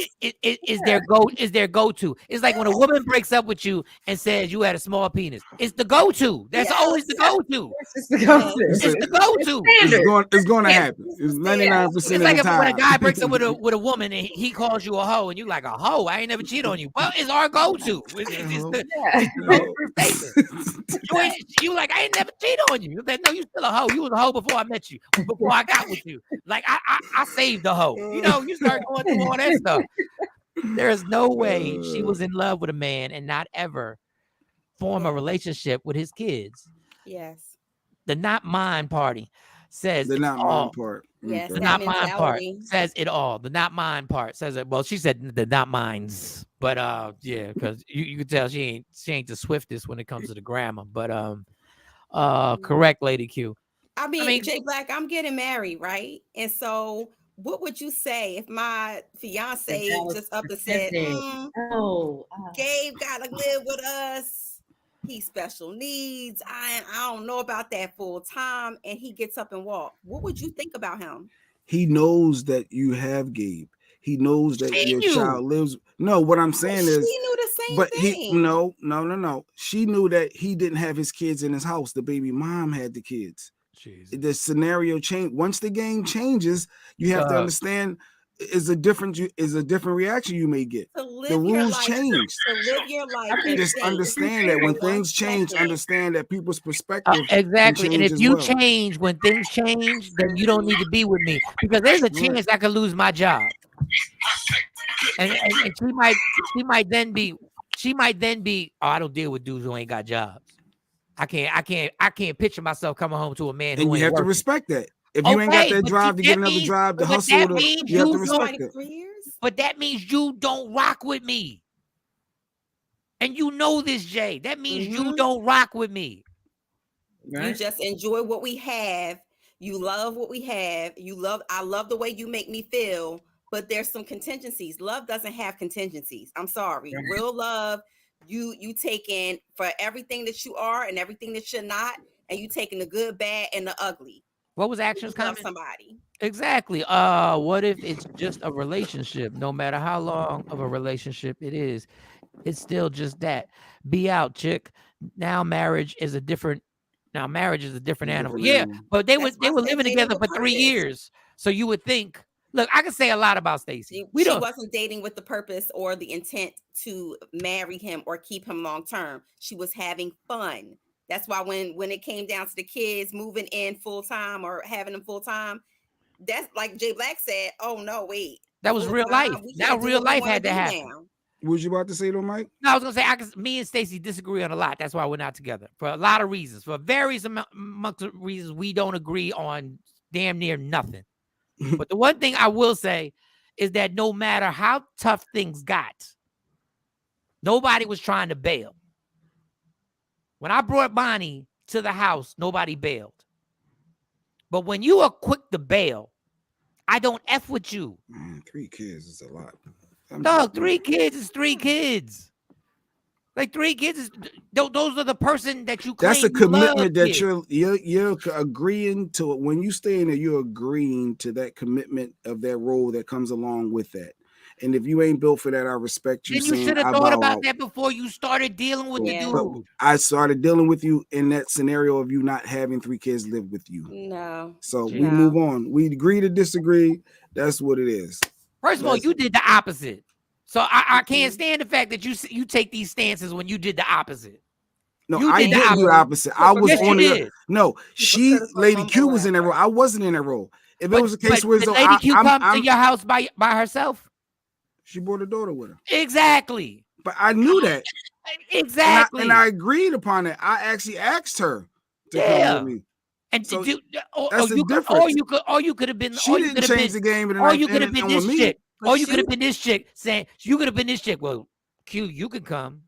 their go-to. It's like when a woman breaks up with you and says you had a small penis. It's the go-to. That's always the go-to. It's the go-to. It's going to happen. It's 99% of the time. It's like when a guy breaks up with a woman and he calls you a hoe and you like, a hoe? I ain't never cheated on you. Well, it's our go-to. You like, I ain't never cheated on you. No, you still a hoe. You was a hoe before I met you. Before I got with you. Like I saved the hoe. You start going through all that stuff. There is no way she was in love with a man and not ever form a relationship with his kids. Yes. The not mine party says the not mine part. Yes, the not mine part says it all. The not mine part says it. Well, she said the not mines, but yeah, because you can tell she ain't the swiftest when it comes to the grammar. But correct, Lady Q. I mean, Jay Black, I'm getting married, right? And so what would you say if my fiance just up and said, Gabe gotta live with us, he's special needs, I don't know about that full time, and he gets up and walk? What would you think about him? He knows that you have Gabe. He knows that your child lives. No, what I'm saying is, she knew the same thing. No. She knew that he didn't have his kids in his house. The baby mom had the kids. Jeez. The scenario change. Once the game changes, you have to understand is a different reaction you may get. The rules change. To live your life. Just understand that when things change, understand that people's perspective. Exactly. And if you change when things change, then you don't need to be with me, because there's a chance I could lose my job. And she might then be, oh, I don't deal with dudes who ain't got jobs. I can't picture myself coming home to a man who ain't you have working. To respect that. If you ain't got that drive to get another job to hustle, you have to respect that. But that means you don't rock with me. And you know this, Jay. That means you don't rock with me. Right? You just enjoy what we have. You love what we have. I love the way you make me feel, but there's some contingencies. Love doesn't have contingencies. I'm sorry. Right. Real love, you take in for everything that you are and everything that you're not, and you taking the good, bad, and the ugly. What was actions comment? Somebody. Exactly. What if it's just a relationship? No matter how long of a relationship it is, It's still just that. Be out, chick. Now marriage is a different animal. Yeah, but they were living together for 3 years. So you would think, look, I can say a lot about Stacey. She wasn't dating with the purpose or the intent to marry him or keep him long term. She was having fun. That's why when it came down to the kids moving in full time or having them full time, that's like Jay Black said, oh no, wait. That was real life. Now real life had to happen. What was you about to say though, Mike? No, I was gonna say me and Stacey disagree on a lot. That's why we're not together for a lot of reasons. For various amount of reasons, we don't agree on damn near nothing. But the one thing I will say is that no matter how tough things got, nobody was trying to bail. When I brought Bonnie to the house, nobody bailed. But when you are quick to bail, I don't F with you. 3 kids is a lot. Dog, 3 kids is 3 kids. Like 3 kids is those are the person that you claim. That's a commitment that kids. you're agreeing to. When you stay in there, you're agreeing to that commitment of that role that comes along with that. And if you ain't built for that, I respect you. Then you should have thought about that before you started dealing with the dude. I started dealing with you in that scenario of you not having 3 kids live with you. No. So we move on. We agree to disagree. That's what it is. First of all, you did the opposite. So I can't stand the fact that you take these stances when you did the opposite. No, I didn't do the opposite. I was on the no. Lady Q was in that role. I wasn't in that role. If it was a case where Lady Q come to your house by herself, she brought a daughter with her. Exactly. But I knew that. Exactly. And I agreed upon it. I actually asked her to come with me. And so that's the difference. Or you could have been. She didn't change the game. Or you could have been this chick. Or you could have been this chick saying you could have been this chick. Well, Q, you could come.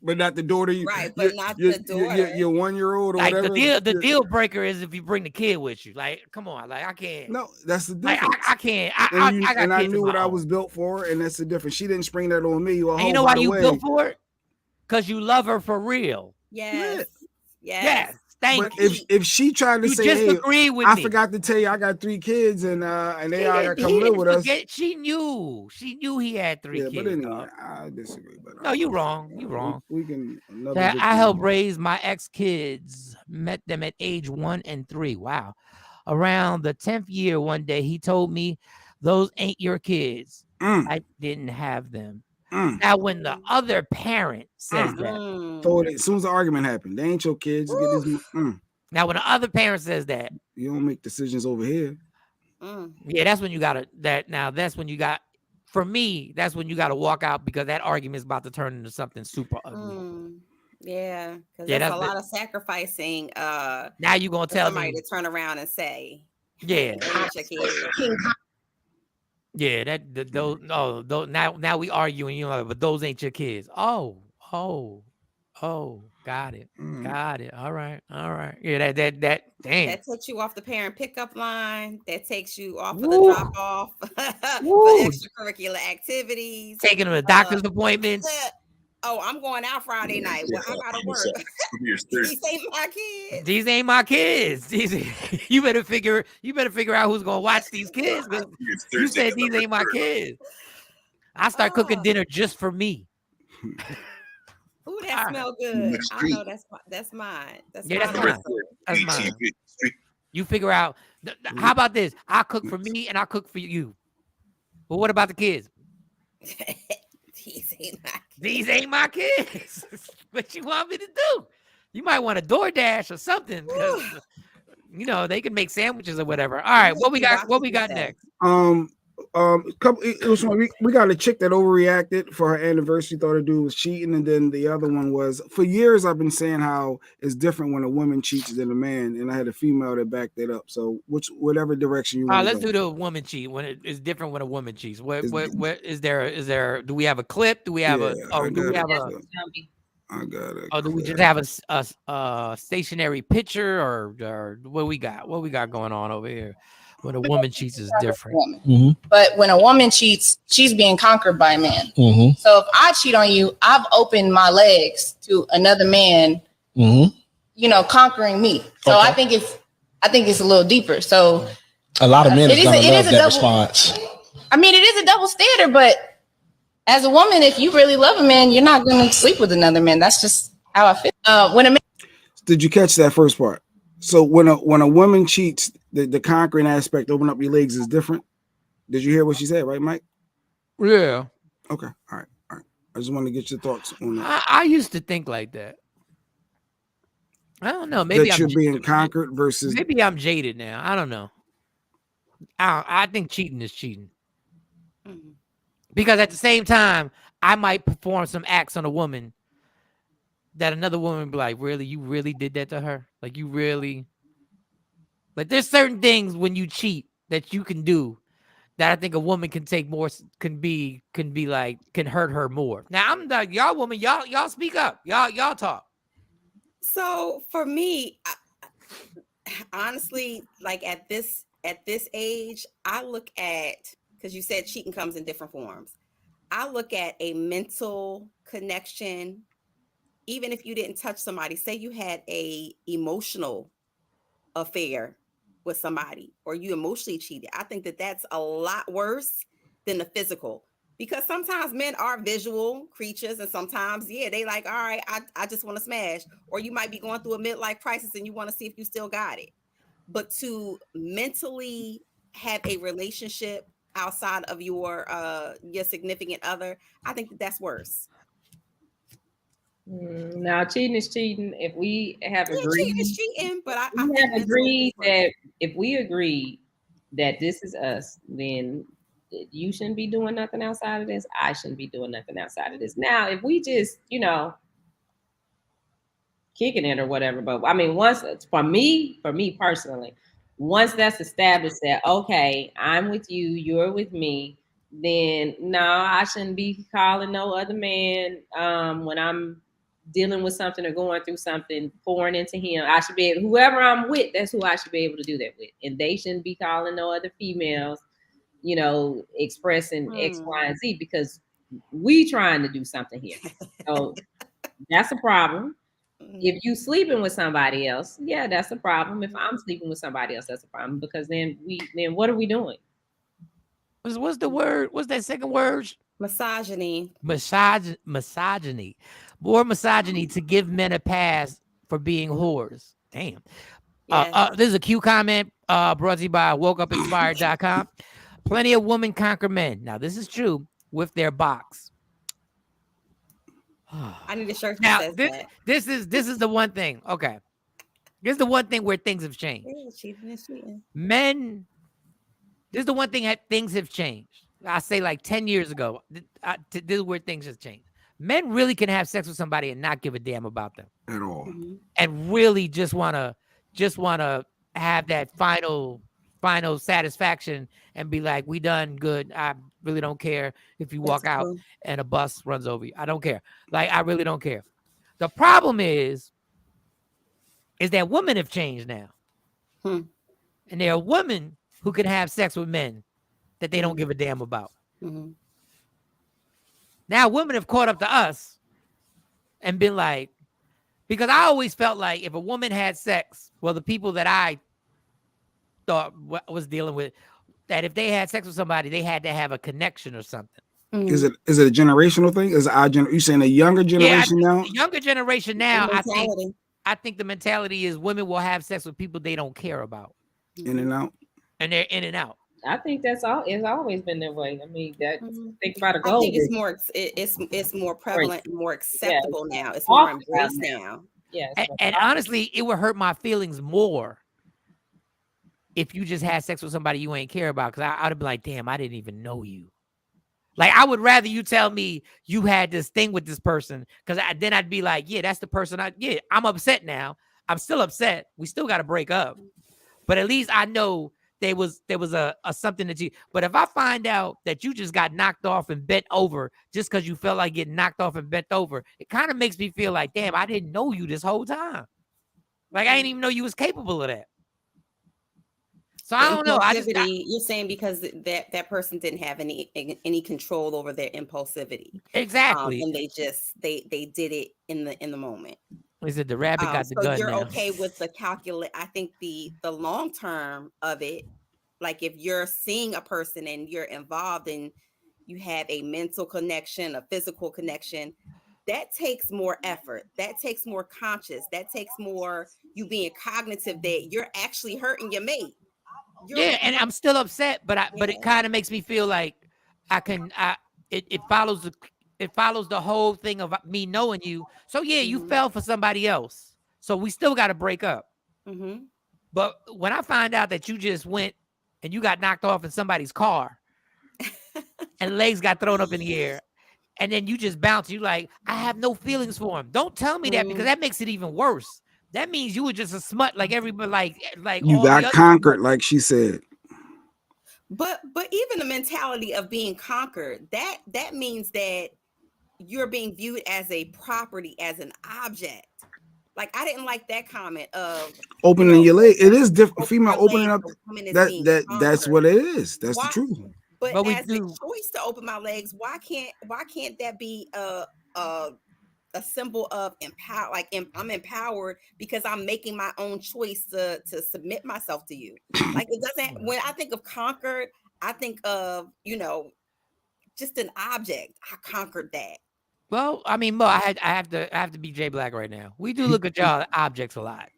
But not the daughter. Right, but not the daughter. Your 1-year-old or like whatever. The deal breaker is if you bring the kid with you. Like, come on, like I can't. No, that's the difference. Like, I can't. I knew what I was built for, and that's the difference. She didn't spring that on me. And you know why you built for it? Because you love her for real. Yes. Thank you. If she tried to say, "Hey, I forgot to tell you, I got 3 kids, and they all got to come live with us." She knew he had 3 kids. But anyway, I disagree. But no, you're wrong. You're wrong. We can. I helped raise my ex kids. Met them at age 1 and 3. Wow. Around the 10th year, one day he told me, "Those ain't your kids. I didn't have them." Now, when the other parent says that, so as soon as the argument happened, they ain't your kids. Now, when the other parent says that, you don't make decisions over here. Yeah, that's when you gotta. That's when you got. For me, that's when you gotta walk out because that argument is about to turn into something super ugly. Yeah, because there's a lot of sacrificing. Now you're gonna tell somebody to turn around and say, "Yeah." Yeah, now we arguing, but those ain't your kids. Oh, got it. All right. Yeah, that damn. That takes you off the parent pickup line. That takes you off of the drop off for extracurricular activities. Taking them to doctor's appointments. Oh, I'm going out Friday night. Well, I gotta work. These ain't my kids. These ain't my kids. You better figure out who's gonna watch these kids. You said these ain't my kids. I start cooking dinner just for me. Ooh, that smells good. I know that's mine. That's mine. You figure out. How about this? I cook for me and I cook for you. But what about the kids? These ain't my kids. What you want me to do? You might want a DoorDash or something. They can make sandwiches or whatever. All right, what we got next? We got a chick that overreacted for her anniversary, thought a dude was cheating, and then the other one was, for years I've been saying how it's different when a woman cheats than a man, and I had a female that backed that up. So whatever direction you want. Let's do the woman cheat when it's different when a woman cheats. What is there? Do we have a clip? Do we have I got it. Oh, do we just have a stationary picture, or what we got? What we got going on over here? When a woman cheats is different. But when a woman cheats, she's being conquered by a man. So if I cheat on you, I've opened my legs to another man, conquering me. So I think it's a little deeper. So a lot of men are gonna love that response. I mean, it is a double standard, but As a woman, if you really love a man, you're not going to sleep with another man. That's just how I feel. When a man. Did you catch that first part? So when a woman cheats, the conquering aspect, open up your legs, is different. Did you hear what she said, right, Mike? Yeah. Okay. All right. I just want to get your thoughts on that. I used to think like that. I don't know. Maybe that you're being conquered versus. Maybe I'm jaded now. I don't know. I think cheating is cheating. Because at the same time, I might perform some acts on a woman that another woman would be like, really? You really did that to her? Like, you really? Like, there's certain things when you cheat that you can do that I think a woman can take more, can hurt her more. Now, I'm like, y'all women, y'all speak up. Y'all talk. So for me, honestly, like at this age, I look at, because you said cheating comes in different forms. I look at a mental connection. Even if you didn't touch somebody, say you had a emotional affair with somebody or you emotionally cheated, I think that that's a lot worse than the physical, because sometimes men are visual creatures and sometimes, they like, all right, I just want to smash. Or you might be going through a midlife crisis and you want to see if you still got it. But to mentally have a relationship outside of your significant other, I think that that's worse. Now, cheating is cheating. If we have agreed, cheating is cheating. But I have agreed that if we agree that this is us, then you shouldn't be doing nothing outside of this. I shouldn't be doing nothing outside of this. Now, if we just, kicking it or whatever, but I mean, once for me personally, once that's established that okay, I'm with you, you're with me, then no, I shouldn't be calling no other man when I'm dealing with something or going through something, pouring into him. I should be able, whoever I'm with, that's who I should be able to do that with. And they shouldn't be calling no other females, expressing X, Y, and Z, because we trying to do something here. So that's a problem. If you sleeping with somebody else, that's a problem. If I'm sleeping with somebody else, that's a problem, because then what are we doing? What's the word? What's that second word? Misogyny. Misogyny. More misogyny to give men a pass for being whores. Damn. Yes. This is a Q comment brought to you by WokeUpInspired.com. Plenty of women conquer men. Now, this is true with their box. I need a shirt that says that. This is the one thing. Okay. This is the one thing where things have changed. Cheating. Men, this is the one thing that things have changed. I say like 10 years ago, this is where things have changed. Men really can have sex with somebody and not give a damn about them at all, and really just wanna have that final satisfaction and be like, we done good. I really don't care if you walk out and a bus runs over you. I don't care. Like, I really don't care. The problem is that women have changed now, and there are women who can have sex with men that they don't give a damn about. Now women have caught up to us and been like, because I always felt like if a woman had sex, well, the people that I thought was dealing with, that if they had sex with somebody, they had to have a connection or something. Is it a generational thing? Is you saying a younger generation now? The younger generation now, I think the mentality is women will have sex with people they don't care about. In and out. And they're in and out. I think it's always been that way. I mean, think about a goal. I think it's more prevalent and more acceptable now. It's more embraced now. Yeah. And honestly, it would hurt my feelings more if you just had sex with somebody you ain't care about, because I'd have been like, damn, I didn't even know you. Like, I would rather you tell me you had this thing with this person, because then I'd be like, yeah, that's the person. I'm upset now. I'm still upset. We still got to break up. But at least I know there was a something that you. But if I find out that you just got knocked off and bent over just because you felt like getting knocked off and bent over, it kind of makes me feel like, damn, I didn't know you this whole time. Like, I didn't even know you was capable of that. So I don't know. You're saying because that person didn't have any control over their impulsivity. Exactly. And they did it in the moment. Is it the rabbit got the gun? You're now. okay with the calculate. I think the long term of it, like if you're seeing a person and you're involved and you have a mental connection, a physical connection. That takes more effort. That takes more conscious. That takes more you being cognitive that you're actually hurting your mate. And I'm still upset, but it kind of makes me feel like it follows the whole thing of me knowing you. So you fell for somebody else. So we still got to break up. Mm-hmm. But when I find out that you just went and you got knocked off in somebody's car and legs got thrown up in the air, and then you just bounce, you like, I have no feelings for him. Don't tell me that, because that makes it even worse. That means you were just a smut like everybody, like you got conquered, like she said. But even the mentality of being conquered, that means that you're being viewed as a property, as an object. Like, I didn't like that comment of opening your leg. It is different. Female opening up. That's what it is. That's the truth. But as a choice to open my legs, why can't that be a symbol of empower? Like, I'm empowered because I'm making my own choice to submit myself to you. Like, it doesn't. When I think of conquered, I think of just an object. I conquered that. Well, I mean, Mo, I have to be J Black right now. We do look at y'all objects a lot.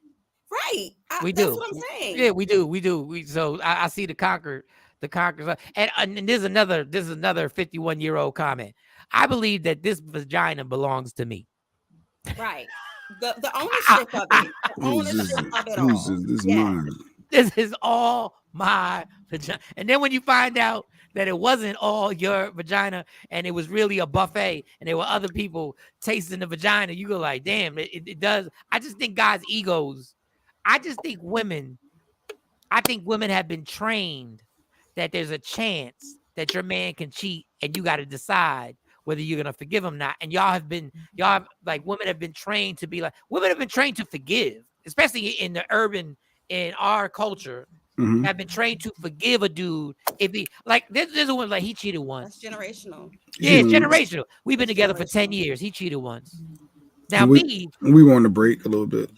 Right. We that's do. What I'm saying. Yeah, we do. So I see the conquered, and there's another 51-year-old comment. I believe that this vagina belongs to me. Right. The ownership of it. The ownership of it all. This is all my vagina. And then when you find out that it wasn't all your vagina and it was really a buffet and there were other people tasting the vagina, you go like, damn, it does. I just think guys' egos. I think women have been trained that there's a chance that your man can cheat and you got to decide whether you're going to forgive him or not. And women have been trained to be like, women have been trained to forgive, especially in our culture. Mm-hmm. Have been trained to forgive a dude if he there's a one like he cheated once. That's generational. Yeah, it's generational. We've been together for 10 years. He cheated once. Now we want to break a little bit.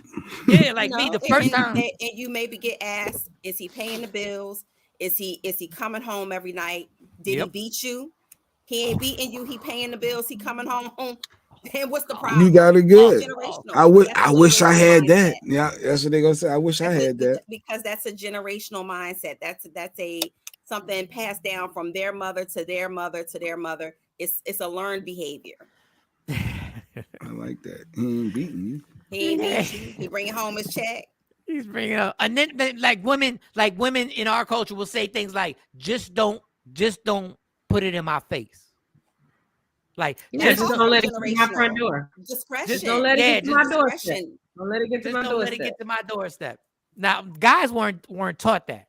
Yeah, like me the first time. And you maybe get asked, is he paying the bills? Is he coming home every night? Did he beat you? He ain't beating you. He paying the bills. He coming home. And what's the problem? You got it good. I wish I had that. Yeah, that's what they gonna say. I wish I had that, because that's a generational mindset. That's something passed down from their mother to their mother to their mother. It's a learned behavior. I like that. He ain't beating you. He ain't beating you. He bringing home his check. He's bringing up, and then like women in our culture will say things like, just don't put it in my face. Like, just don't let it get to my front door. Discretion. Just don't let it get to my doorstep. Don't let it get to my doorstep. Don't let it get to my doorstep. Now, guys weren't taught that.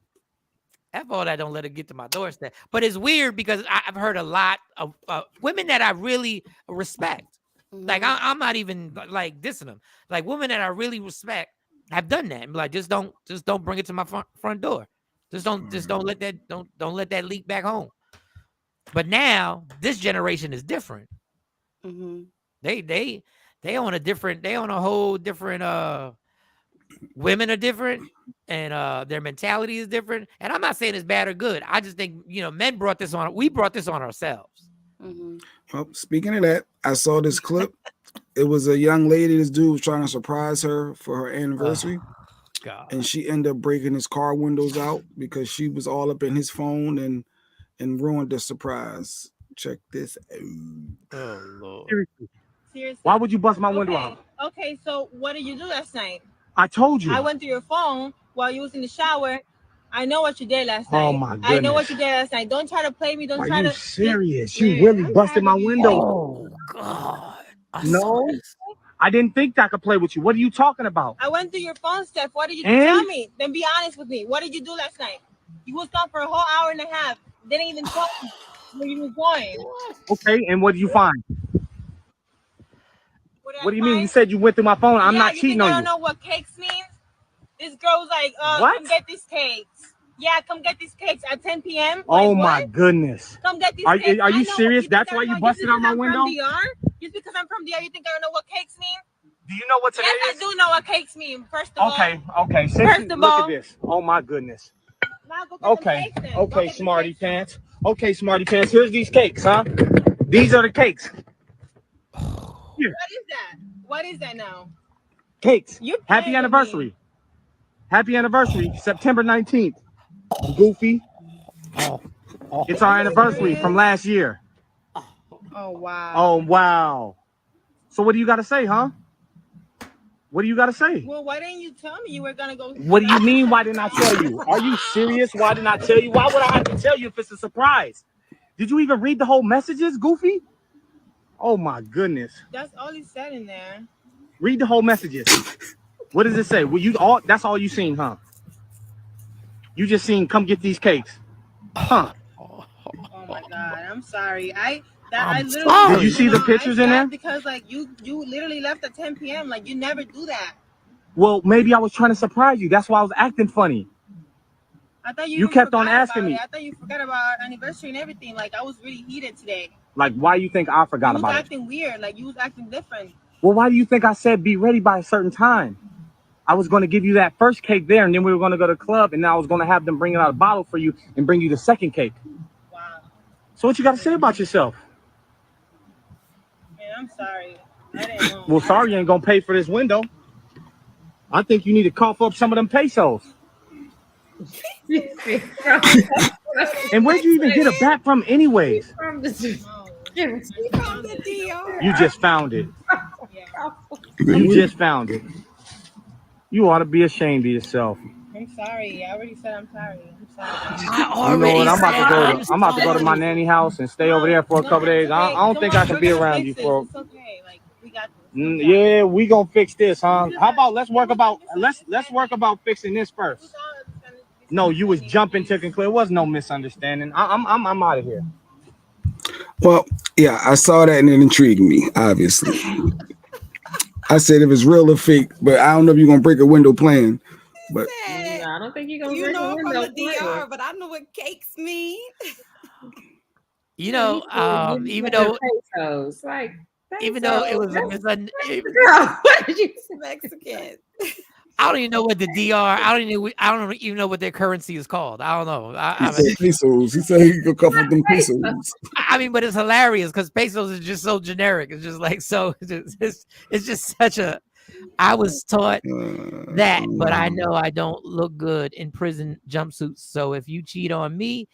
F all that, don't let it get to my doorstep. But it's weird because I've heard a lot of women that I really respect. Mm-hmm. Like, I'm not even like dissing them. Like, women that I really respect have done that. And like, just don't bring it to my front door. Just don't let that leak back home. But now this generation is different. Mm-hmm. They on a whole different. Women are different, and their mentality is different. And I'm not saying it's bad or good. I just think men brought this on. We brought this on ourselves. Mm-hmm. Well, speaking of that, I saw this clip. It was a young lady. This dude was trying to surprise her for her anniversary. God. And she ended up breaking his car windows out because she was all up in his phone and ruined the surprise. Check this out. Oh, Lord. Seriously. Why would you bust my window out? Okay, so what did you do last night? I told you. I went through your phone while you was in the shower. I know what you did last night. Oh my goodness. I know what you did last night. Don't try to play me. Don't try to. Are you serious? You really busted my window. Oh God. No. I didn't think I could play with you. What are you talking about? I went through your phone, Steph. What did you tell me? Then be honest with me. What did you do last night? You was gone for a whole hour and a half. Didn't even tell me where you was going. Okay, and what did you find? What do you mean? You said you went through my phone. I'm not cheating on you. I don't know what cakes means. This girl's like, come get these cakes. Yeah, come get these cakes at 10 p.m. Like, oh my goodness. Come get these cakes. Are you serious? That's why you busted out my window? Just because I'm from DR, you think I don't know what cakes mean? Do you know what today is? Yes, I do know what cakes mean. First of all. Okay. Look at this. Oh my goodness. Now go get some cakes then. Okay, smarty pants. Okay, Smarty Pants, here's these cakes, huh? These are the cakes. Here. What is that? What is that now? Cakes. You Happy anniversary. Happy anniversary, September 19th. Goofy. It's our anniversary from last year. Oh, wow. Oh, wow. So what do you got to say, huh? What do you got to say? Well, why didn't you tell me you were going to go? What do you mean, why didn't I tell you? Are you serious? Why didn't I tell you? Why would I have to tell you if it's a surprise? Did you even read the whole messages, Goofy? Oh, my goodness. That's all he said in there. Read the whole messages. What does it say? Well, that's all you seen, huh? You just seen, come get these cakes. Huh? Oh my God, I'm sorry. I literally sorry. Did you see the pictures in there? Because like you literally left at 10 p.m. Like you never do that. Well, maybe I was trying to surprise you. That's why I was acting funny. I thought you kept on asking me. I thought you forgot about our anniversary and everything. Like I was really heated today. Like, why do you think I forgot about it? You was acting weird. Like you was acting different. Well, why do you think I said be ready by a certain time? I was going to give you that first cake there, and then we were going to go to the club, and then I was going to have them bring out a bottle for you and bring you the second cake. Wow. So what you got to say about yourself? Man, I'm sorry. I didn't know. Well, sorry you ain't going to pay for this window. I think you need to cough up some of them pesos. And where'd you even get a bat from anyways? You just found it. You just found it. You ought to be ashamed of yourself. I'm sorry. I already said I'm sorry. I'm sorry. You know what? I'm about to go to my nanny house and stay over there for a couple days. I don't think I can be around you for. It's okay. Like we got this. Yeah, we gonna fix this, huh? How about let's work about fixing this first. No, you was jumping to conclude. It was no misunderstanding. I'm out of here. Well, yeah, I saw that and it intrigued me, obviously. I said if it's real or fake, but I don't know if you're gonna break a window playing. But I don't think you're gonna You break know a I'm window from the DR, but I know what cakes mean. You know, even though pesos, like even though it was a misunderstanding. What did you say? Mexican. I don't even know what the DR. I don't even know what their currency is called. I don't know. He said pesos. He said he could cover them pesos. I mean, but it's hilarious because pesos is just so generic. It's just like so. It's just such a. I was taught that, but I know I don't look good in prison jumpsuits. So if you cheat on me,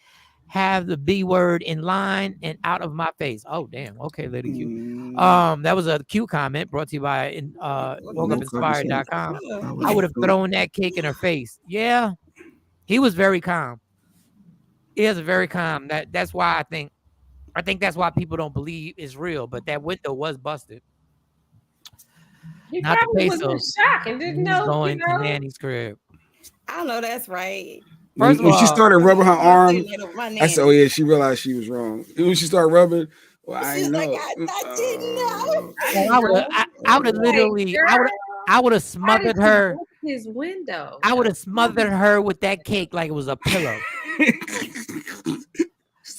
have the B word in line and out of my face. Oh damn. Okay, Lady Q. That was a Q comment brought to you by WokeUpInspired.com. I would have thrown that cake in her face. Yeah, he was very calm. He is very calm. That's why I think that's why people don't believe it's real. But that window was busted. He Not the probably was in pesos. shock and didn't know. Going to Nanny's crib. I know that's right. First of when all, she started rubbing her arm, I I said, "Oh yeah," she realized she was wrong. When she started rubbing, well, I She's know. like, I didn't know. I would have literally, I would have smothered her. His window. I would have smothered her with that cake like it was a pillow.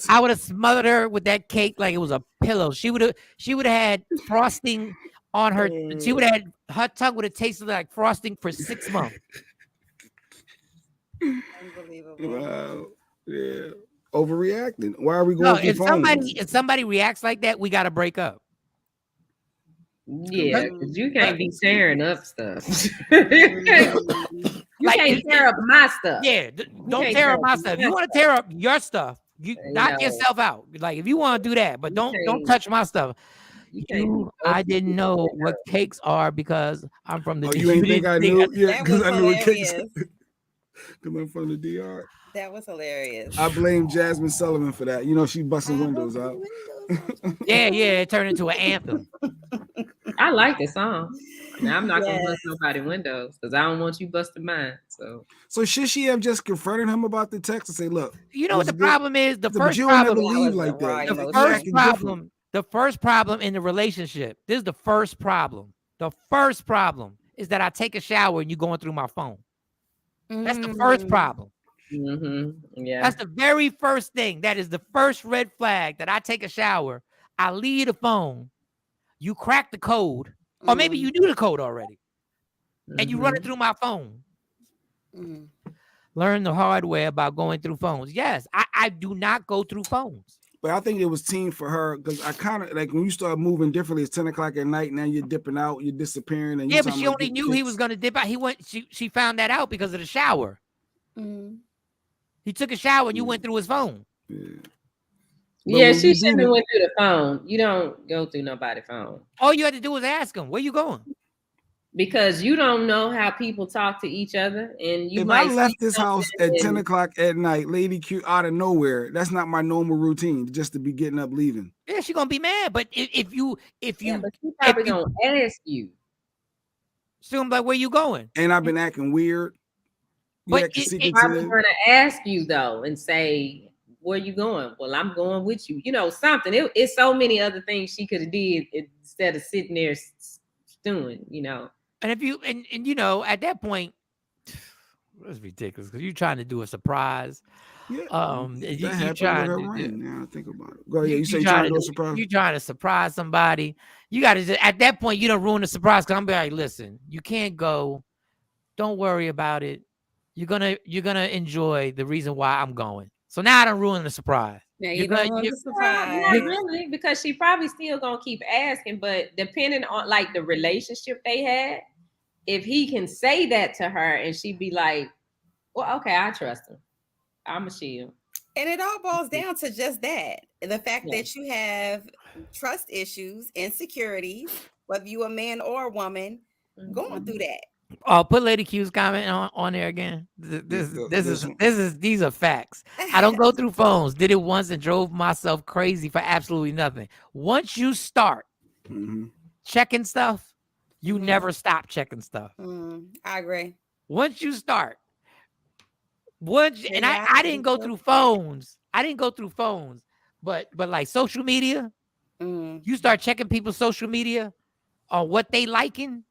I would have smothered her with that cake like it was a pillow. She would have had frosting on her. She would have had her tongue would have tasted like frosting for 6 months. Unbelievable. Wow. Yeah. Overreacting. Why are we going through phones? If somebody reacts like that, we got to break up. Yeah, because you can't be tearing up stuff. you can't tear up my stuff. Yeah, don't tear up my stuff. If you want to tear up your stuff, you knock yourself out. Like if you want to do that, but don't touch my stuff. I didn't know what cakes are because I'm from the. You ain't think I knew? Yeah, because I knew what cakes. Because I'm from the DR. That was hilarious. I blame Jasmine Sullivan for that. You know, she busting windows out. Yeah, it turned into an anthem. I like the song. Now I'm not gonna bust nobody windows because I don't want you busting mine. So should she have just confronted him about the text and say, "Look, you know what the problem is? The first problem in the relationship. This is the first problem. The first problem is that I take a shower and you going through my phone. That's the first problem. Yeah, that's the very first thing. That is the first red flag that I take a shower. I leave the phone. You crack the code, or maybe you knew the code already, and you run it through my phone. Learn the hard way about going through phones. Yes, I do not go through phones. But I think it was team for her because I kind of like when you start moving differently. It's 10 o'clock at night. Now you're dipping out. You're disappearing. And Yeah, but she only knew he was going to dip out. She found that out because of the shower. He took a shower and you went through his phone. Yeah, she shouldn't have went through the phone. You don't go through nobody's phone. All you had to do was ask him, where you going? Because you don't know how people talk to each other. And you I left this house at 10 o'clock at night, Lady Q out of nowhere, that's not my normal routine just to be getting up, leaving. Yeah, she's gonna be mad. But if you but she probably gonna ask you. So I'm like, where you going? And I've been acting weird. But she's probably gonna ask you though and say, where you going? Well, I'm going with you. You know, something. It's so many other things she could have did instead of sitting there stewing, you know. And if you and you know, at that point, it's ridiculous because you're trying to do a surprise. Yeah, you trying to now think about it. Go ahead. You say you're trying to do a surprise. You're trying to surprise somebody. You got to at that point, you don't ruin the surprise. Cause I'm be like, listen, you can't go. Don't worry about it. You're gonna enjoy the reason why I'm going. So now I don't ruin the surprise. Yeah, you're gonna ruin the surprise. Not really, because she probably still gonna keep asking. But depending on like the relationship they had, if he can say that to her and she'd be like, well, okay, I trust him. I'm a shield. And it all boils down to just that. The fact that you have trust issues, insecurities, whether you a man or a woman, going through that. Oh, put Lady Q's comment on there again. These are facts. I don't go through phones. Did it once and drove myself crazy for absolutely nothing. Once you start checking stuff, you never stop checking stuff. I agree. Once you start, and I didn't go through phones. I didn't go through phones, but like social media, you start checking people's social media on what they liking.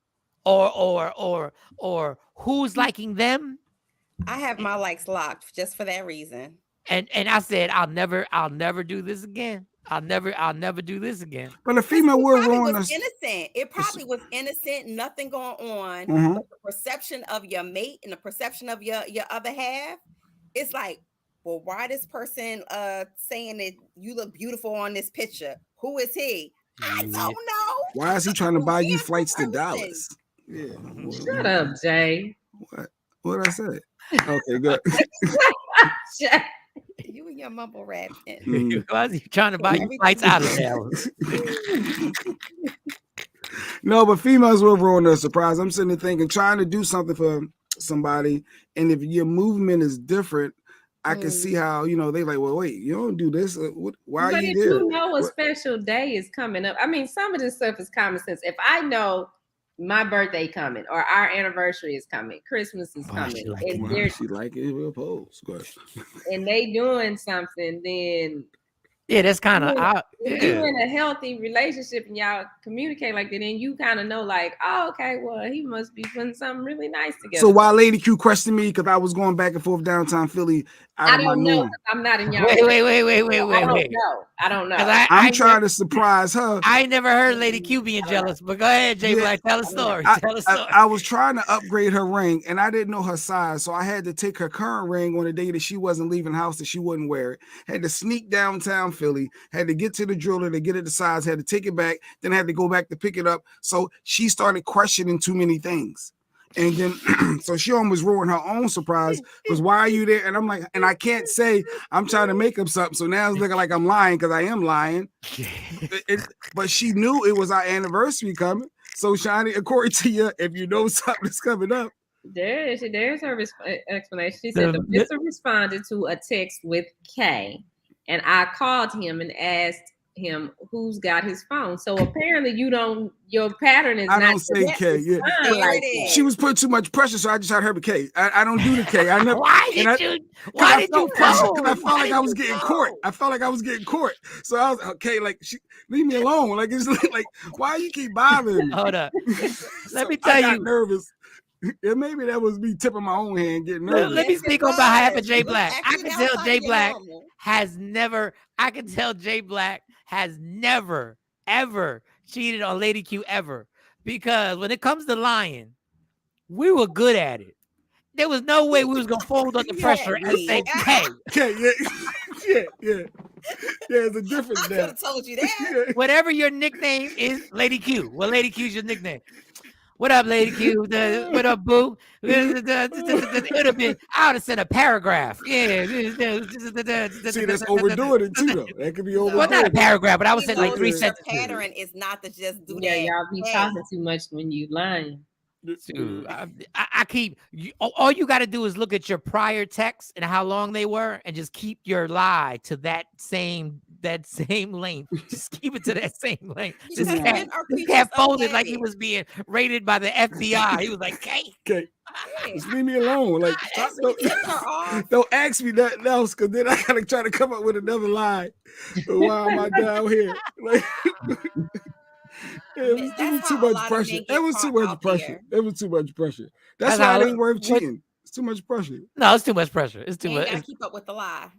Or who's liking them. I have my likes locked just for that reason. And I said, I'll never do this again. I'll never do this again. But the female were wrong. Innocent. It probably was innocent, nothing going on. But the perception of your mate and the perception of your other half, it's like, well, why this person saying that you look beautiful on this picture? Who is he? I don't know. Why is he trying to buy you flights to Dallas? Yeah. Shut up, Jay. What I said? Okay, good. You and your mumble rap. Why is he trying to buy you flights out of Dallas? No, but females will ruin their surprise. I'm sitting there thinking, trying to do something for somebody, and if your movement is different, I can see how, you know, they like, well, wait, you don't do this. Why are you there? But if you know a special day is coming up, I mean, some of this stuff is common sense. If I know my birthday coming or our anniversary is coming, Christmas is coming, she like it, we'll pose. And they doing something, then that's kind of if you're in a healthy relationship and y'all communicate like that, then you kind of know, like, oh, okay, well, he must be putting something really nice together. So while Lady Q questioned me because I was going back and forth downtown Philly, I don't know. I'm not in y'all. Wait. I don't know. I'm trying to surprise her. I never heard Lady Q being jealous, but go ahead, Jay Black, tell a story. I was trying to upgrade her ring and I didn't know her size, so I had to take her current ring on the day that she wasn't leaving the house that she wouldn't wear it. Had to sneak downtown Philly, had to get to the jeweler to get it the size, had to take it back, then had to go back to pick it up. So she started questioning too many things. And then, so she almost ruined her own surprise because why are you there? And I'm like, and I can't say I'm trying to make up something. So now it's looking like I'm lying because I am lying. But she knew it was our anniversary coming. So, Shani, according to you, if you know something's coming up, there's her explanation. She said the mister responded to a text with K, and I called him and asked him who's got his phone. So apparently your pattern is I not don't say K. Yeah. Like she was putting too much pressure, so I just had her with K. I don't do the K. I never. Why did you pressure? Because I felt like I was getting court. So I was okay. Like, leave me alone. Like, it's like why you keep bothering me? Hold up. Let me tell you. Nervous. Yeah, maybe that was me tipping my own hand, getting nervous. Let me speak on behalf of Jay Black. I can tell Jay Black has never, ever cheated on Lady Q ever. Because when it comes to lying, we were good at it. There was no way we was gonna fold under pressure and say, hey. Yeah, it's a difference. I could have told you that. Whatever your nickname is, Lady Q. Well, Lady Q's your nickname. What up, Lady Q? What up, boo? It would have been. I would have sent a paragraph. Yeah. See, that's overdoing it too, though. That could be overdoing. Well, not a paragraph, but I would send like 3 sentences. The pattern is not to just do that. Yeah, y'all be talking too much when you lying. Dude, I keep all you got to do is look at your prior texts and how long they were, and just keep your lie to that same length. Just keep it to that same length. Just kept folded like he was being raided by the FBI. He was like, "Okay, just leave me alone. Like, stop, don't ask me nothing else, because then I gotta try to come up with another lie. Why am I down here? Like." It was too much pressure. It was too much pressure. It was too much pressure. That's why it ain't worth cheating. It's too much pressure. No, it's too much pressure. It's too much. You gotta keep up with the lie.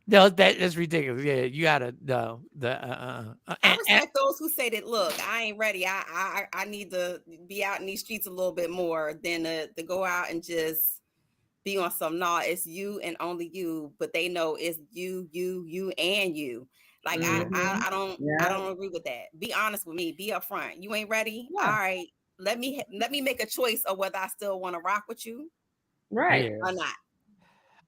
No, that's ridiculous. Yeah, you gotta no. I respect those who say that. Look, I ain't ready. I need to be out in these streets a little bit more than to go out and just be on some. No, it's you and only you. But they know it's you, and you. Like I don't agree with that. Be honest with me. Be upfront. You ain't ready. Yeah. All right. Let me make a choice of whether I still want to rock with you, right, or not.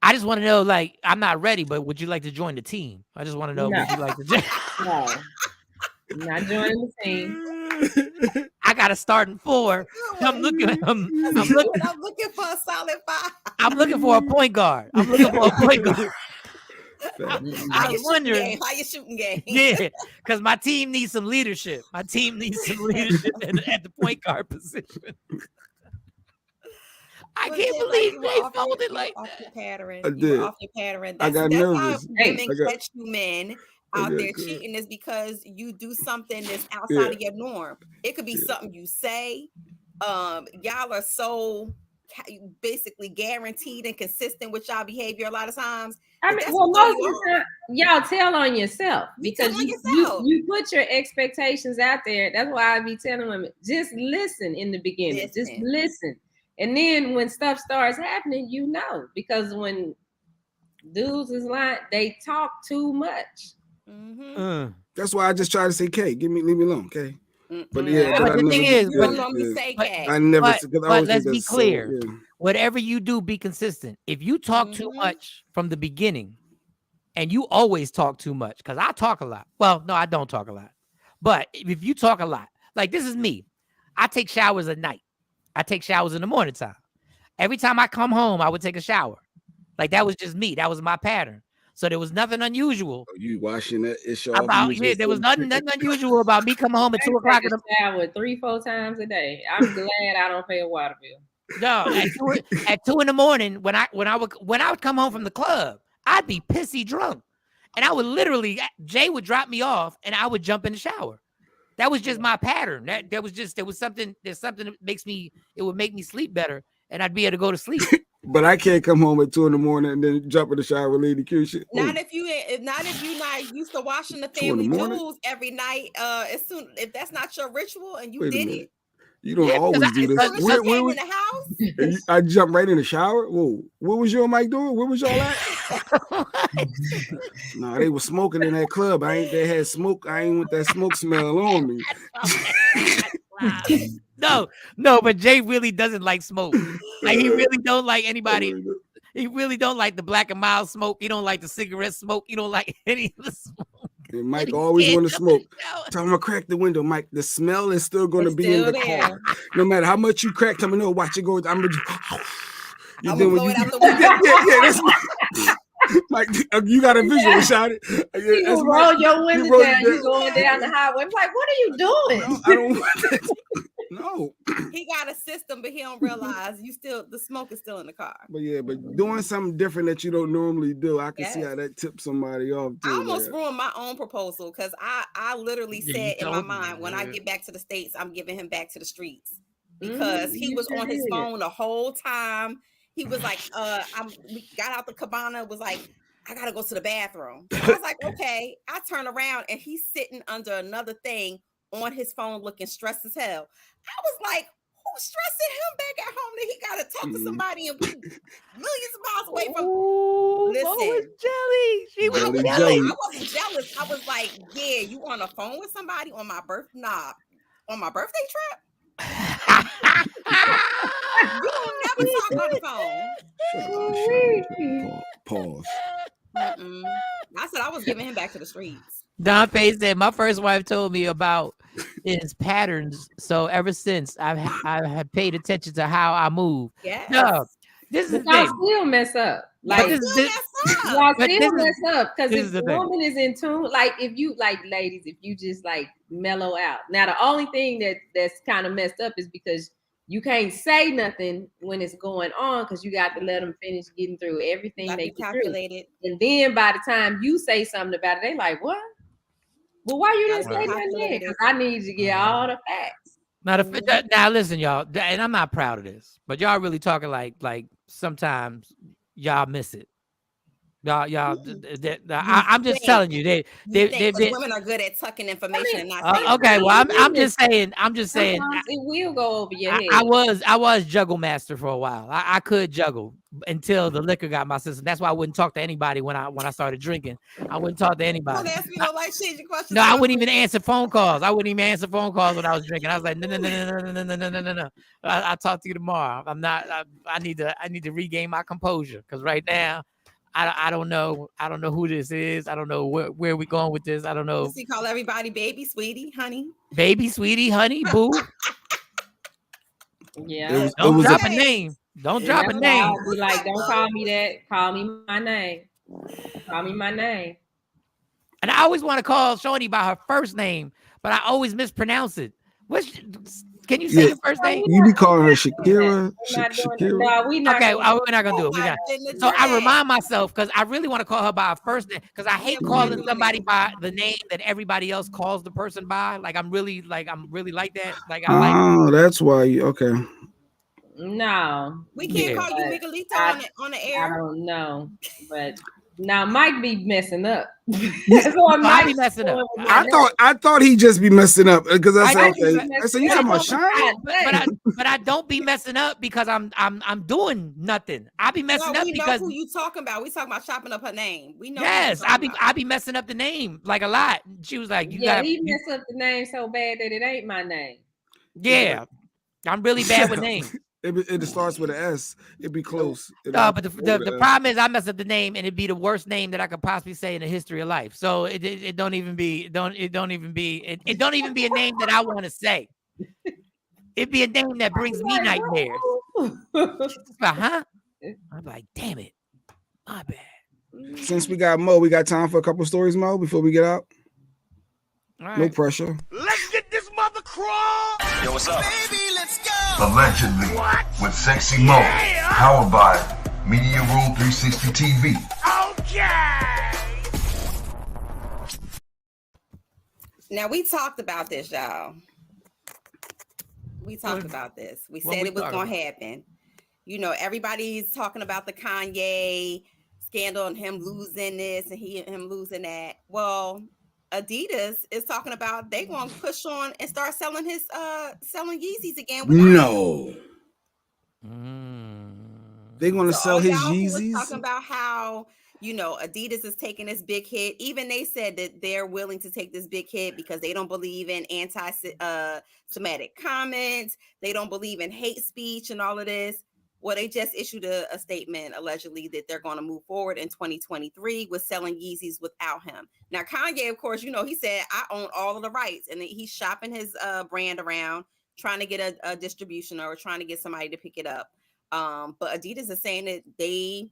I just want to know, like, I'm not ready, but would you like to join the team? I just want to know, would you like to join? No, I'm not joining the team. I got to start in 4. I'm looking for a solid 5. I'm looking for a point guard. I was wondering how you shooting game. Yeah, because my team needs some leadership. At the point guard position. I can't believe they folded like that. Your pattern. I did. Off your pattern. I got nervous. Women catch you men out there cheating is because you do something that's outside of your norm. It could be something you say. Y'all are so basically guaranteed and consistent with y'all behavior a lot of times. I mean, well, most of the time, y'all tell on yourself because you put your expectations out there. That's why I be telling women, just listen in the beginning. Just listen. And then when stuff starts happening, you know, because when dudes is lying, they talk too much. Mm-hmm. That's why I just try to say, K, leave me alone, K. But the thing is, but let's be clear. Whatever you do, be consistent. If you talk too much from the beginning, and you always talk too much, because I talk a lot. Well, no, I don't talk a lot. But if you talk a lot, like this is me. I take showers at night. I take showers in the morning time. Every time I come home, I would take a shower. Like that was just me. That was my pattern. So there was nothing unusual. You washing that? There was nothing unusual about me coming home at 2 o'clock in the shower 3-4 times a day. I'm glad I don't pay a water bill. No, at 2 in the morning when I would come home from the club, I'd be pissy drunk, and I would literally Jay would drop me off, and I would jump in the shower. That was just my pattern. There's something that would make me sleep better, and I'd be able to go to sleep. But I can't come home at 2 in the morning and then jump in the shower with Lady Q shit. Not if you're not used to washing the family jewels every night. If that's not your ritual and you did it. You don't always do this. In the house? I jump right in the shower. Whoa, what was you and Mike doing? Where was y'all at? No, they were smoking in that club. They had smoke. I ain't want that smoke smell on me. No, but Jay really doesn't like smoke. Like he really don't like anybody. He really don't like the Black and Mild smoke. He don't like the cigarette smoke. He don't like any of the smoke. And Mike always want to smoke. So I'm gonna crack the window, Mike. The smell is still gonna be in the car. No matter how much you crack, tell me no. Watch it go. I'm gonna blow it out the window. That's Mike, you got a visual, shot it. You roll your window down. You going down the highway. I'm like, what are you doing? No, I don't want that. No. He got a system, but he don't realize the smoke is still in the car. But doing something different that you don't normally do, I can see how that tips somebody off too. I almost ruined my own proposal because I literally said in my mind, when I get back to the States, I'm giving him back to the streets because he was on his phone the whole time. He was like, we got out the cabana, was like, I gotta go to the bathroom. I was like, okay. I turn around and he's sitting under another thing on his phone looking stressed as hell. I was like, who's stressing him back at home that he gotta talk to somebody and be millions of miles away from? listen. Jelly. She was Jelly, jelly. jelly. I wasn't jealous. I was like, yeah, you on the phone with somebody on my birthday trip? You don't never talk on the phone. Pause. I said I was giving him back to the streets. Don Pay said my first wife told me about his patterns, so ever since I have paid attention to how I move. Yes. No, this is the y'all thing. still mess up. Like y'all still mess up because if the woman is in tune, like if you like ladies, if you just like mellow out. Now the only thing that's kind of messed up is because you can't say nothing when it's going on because you got to let them finish getting through everything they calculated. And then by the time you say something about it, they like, what? Well, why you didn't say nothing? Because I need to get all the facts. Now listen, y'all, and I'm not proud of this, but y'all really talking like sometimes y'all miss it. Y'all. I'm just telling you, women are good at tucking information and not saying. Okay, well, I'm just saying. Sometimes it will go over your head. I was juggle master for a while. I could juggle until the liquor got my system. That's why I wouldn't talk to anybody when I started drinking. I wouldn't talk to anybody. Don't ask me no life changing questions. No, I wouldn't even answer phone calls. I wouldn't even answer phone calls when I was drinking. I was like, no. I'll talk to you tomorrow. I'm not. I need to regain my composure because right now. I don't know who this is. I don't know where we're going with this. I don't know. Does he call everybody baby, sweetie, honey? Baby, sweetie, honey, boo. Yeah. Don't drop a name. Don't drop a name. I'll be like, don't call me that. Call me my name. Call me my name. And I always want to call Shawnee by her first name, but I always mispronounce it. Can you say your first name? You be calling her Shakira. Shakira. No, we're not. Okay, we're not gonna do it. So I remind myself because I really want to call her by her first name because I hate calling somebody by the name that everybody else calls the person by. Like I'm really like that. Like that's why. Okay. No, we can't call you Miguelito on the air. I don't know, but. Now Mike be messing up. I be messing up. I thought he just be messing up because I said okay. I said you talking about Shawn, but I don't be messing up because I'm doing nothing. I be messing up because who you talking about. We talking about chopping up her name. We know. Yes, I be messing up the name like a lot. She was like, he messed up the name so bad that it ain't my name. Yeah, I'm really bad with names. It starts with an S. It'd be close. But the problem is I mess up the name and it'd be the worst name that I could possibly say in the history of life. So it don't even be a name that I want to say. It'd be a name that brings me nightmares. I'm like, damn it, my bad. Since we got Mo, we got time for a couple stories, Mo, before we get out. Right. No pressure. Let's get this mother crawl. Yo, what's up? Baby, let's go. Allegedly, with Sexy Mo, powered by Media Room 360 TV. Okay. Now we talked about this, y'all. We talked about this. We said it was going to happen. You know, everybody's talking about the Kanye scandal and him losing this and him losing that. Well, Adidas is talking about they going to push on and start selling selling Yeezys again. No. They're going to sell his Yeezys. Talking about how, you know, Adidas is taking this big hit. Even they said that they're willing to take this big hit because they don't believe in anti-Semitic comments. They don't believe in hate speech and all of this. Well, they just issued a statement allegedly that they're going to move forward in 2023 with selling Yeezys without him. Now, Kanye, of course, you know, he said, I own all of the rights. And he's shopping his brand around, trying to get a distribution or trying to get somebody to pick it up. But Adidas is saying that they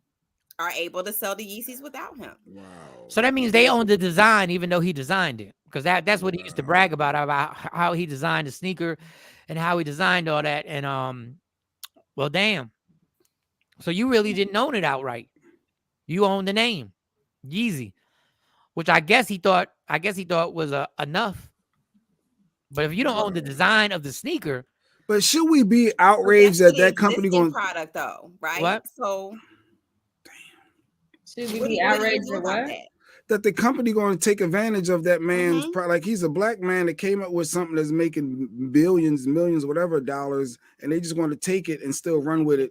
are able to sell the Yeezys without him. Wow. So that means they own the design, even though he designed it. Because that's what he used to brag about how he designed the sneaker and how he designed all that. And well, damn. So you really didn't own it outright. You own the name, Yeezy, which I guess he thought was enough. But if you don't own the design of the sneaker, but should we be outraged that company going product though, right? What? So should we be outraged or what? That the company going to take advantage of that man's product? Like he's a black man that came up with something that's making billions, millions, whatever dollars, and they just want to take it and still run with it.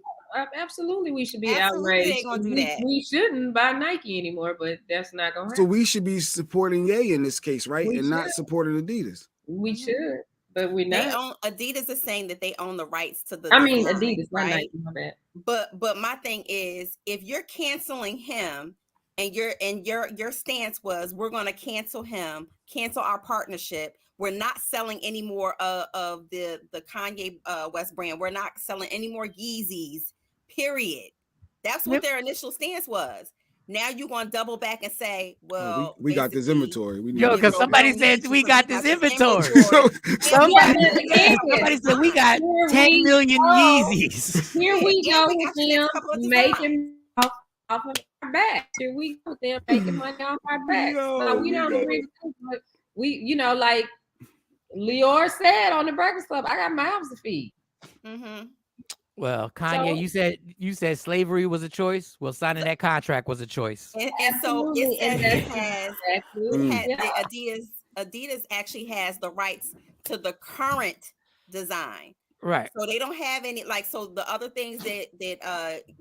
Absolutely, we should be Absolutely, outraged. they gonna do that. We shouldn't buy Nike anymore, but that's not gonna So happen. we should be supporting Ye in this case, right? We And not should. supporting Adidas. We should, but we're They not. own Adidas is saying that they own the rights to the. I mean, design, Adidas, not right? Nike, my bad. But my thing is, if you're canceling him, and your stance was, we're going to cancel him, cancel our partnership. We're not selling any more of the Kanye West brand. We're not selling any more Yeezys. Period. That's what their initial stance was. Now you're going to double back and say, well, we got this inventory. We need Yo, because somebody said we got this inventory. Somebody said we got 10 million Yeezys. Here we go with them making off of our back. Here we go with them making money off our back. So we don't agree with this, but we, like Lior said on the Breakfast Club, I got mouths to feed. Mm-hmm. Well, Kanye, you said slavery was a choice. Well, signing that contract was a choice. And so it says Adidas actually has the rights to the current design. Right. So they don't have any, so the other things that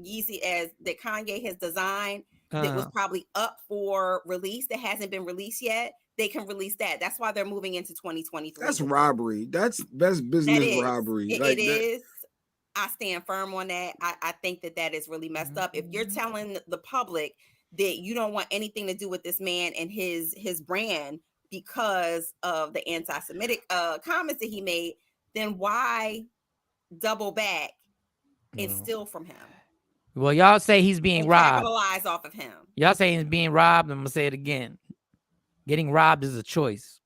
Yeezy that Kanye has designed that was probably up for release that hasn't been released yet, they can release that. That's why they're moving into 2023. That's robbery. That's business robbery. It is. I stand firm on that. I think that is really messed up. If you're telling the public that you don't want anything to do with this man and his brand because of the anti-Semitic comments that he made, then why double back and steal from him? Well, y'all say he's being robbed. Capitalize off of him. Y'all say he's being robbed. I'm gonna say it again. Getting robbed is a choice.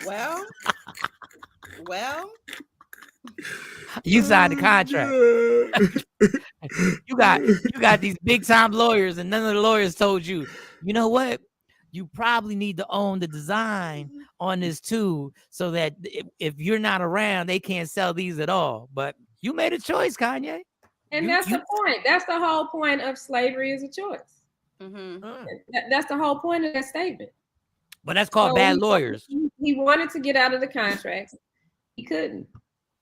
Well. You signed the contract. you got these big time lawyers, and none of the lawyers told you, you know what? You probably need to own the design on this too, so that if you're not around, they can't sell these at all. But you made a choice, Kanye. And that's the point. That's the whole point of slavery is a choice. That's the whole point of that statement. But that's called bad lawyers. He wanted to get out of the contracts. He couldn't.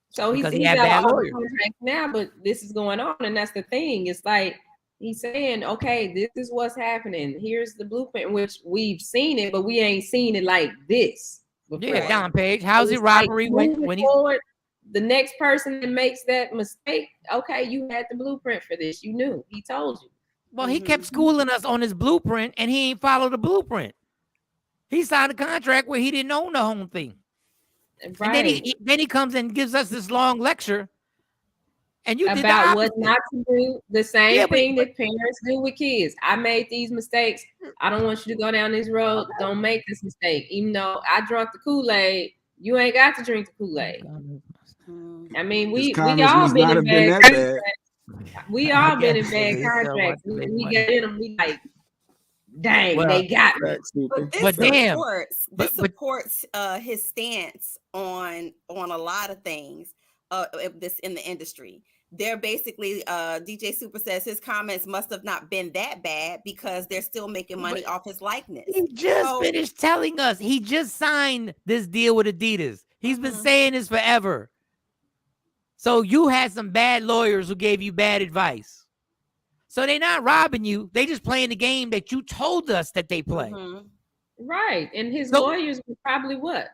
So he's had bad lawyers now, but this is going on, and that's the thing. It's like he's saying, okay, this is what's happening. Here's the blueprint, which we've seen it, but we ain't seen it like this before. Yeah, Don Page. How's it robbery when he forward? The next person that makes that mistake, okay, you had the blueprint for this. You knew. He told you. Well, he kept schooling us on his blueprint, and he ain't followed the blueprint. He signed a contract where he didn't own the whole thing. Right. And then he comes and gives us this long lecture, and you about what not to do. The same thing that parents do with kids. I made these mistakes. I don't want you to go down this road. Don't make this mistake. Even though I drank the Kool-Aid, you ain't got to drink the Kool-Aid. I mean, we all been in bad contracts. We all been in bad contracts. We get in them. We like, dang, they got me. But this supports his stance on a lot of things this in the industry. They're basically DJ Super says his comments must have not been that bad because they're still making money off his likeness. He just finished telling us he just signed this deal with Adidas. He's been saying this forever. So you had some bad lawyers who gave you bad advice. So they're not robbing you. They just playing the game that you told us that they play. Right. And his lawyers were probably what?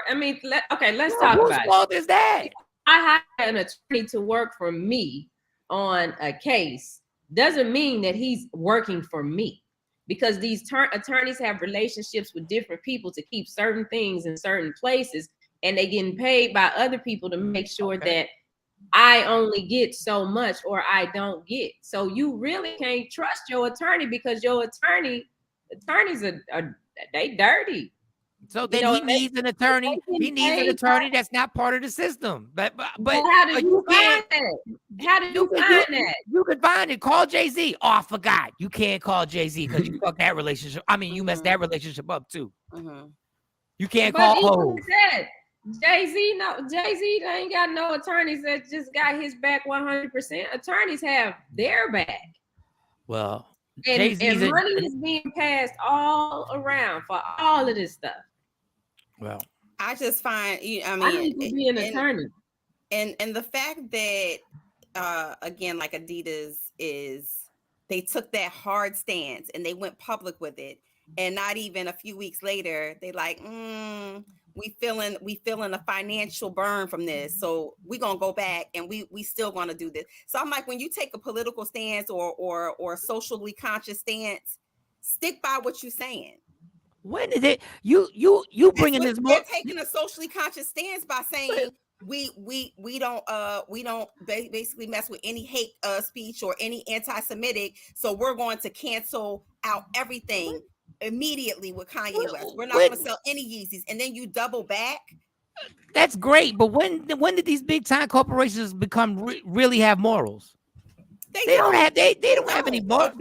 I mean, let's talk about it. Whose fault is that? I hired an attorney to work for me on a case. Doesn't mean that he's working for me, because these attorneys have relationships with different people to keep certain things in certain places, and they getting paid by other people to make sure that I only get so much or I don't get. So you really can't trust your attorney, because your attorneys are they dirty. So then he needs an attorney. He needs an attorney that's not part of the system. But how do you find that? How do you find that? You could find it. Call Jay-Z. Oh, I forgot. You can't call Jay-Z because you fucked that relationship. I mean, you messed that relationship up too. You can't call Jay-Z ain't got no attorneys that just got his back 100%. Attorneys have their back. Well, and money is being passed all around for all of this stuff. Well, I just find, I need to be an attorney. And the fact that again, like Adidas they took that hard stance and they went public with it, and not even a few weeks later they like we feeling a financial burn from this, so we're gonna go back and we still gonna do this. So I'm like, when you take a political stance or socially conscious stance, stick by what you're saying. When did it you bringing this more? They're taking a socially conscious stance by saying we don't basically mess with any hate speech or any anti-Semitic, so we're going to cancel out everything immediately with Kanye West. We're not going to sell any Yeezys, and then you double back. That's great, but when did these big time corporations become really have morals? They don't have any morals.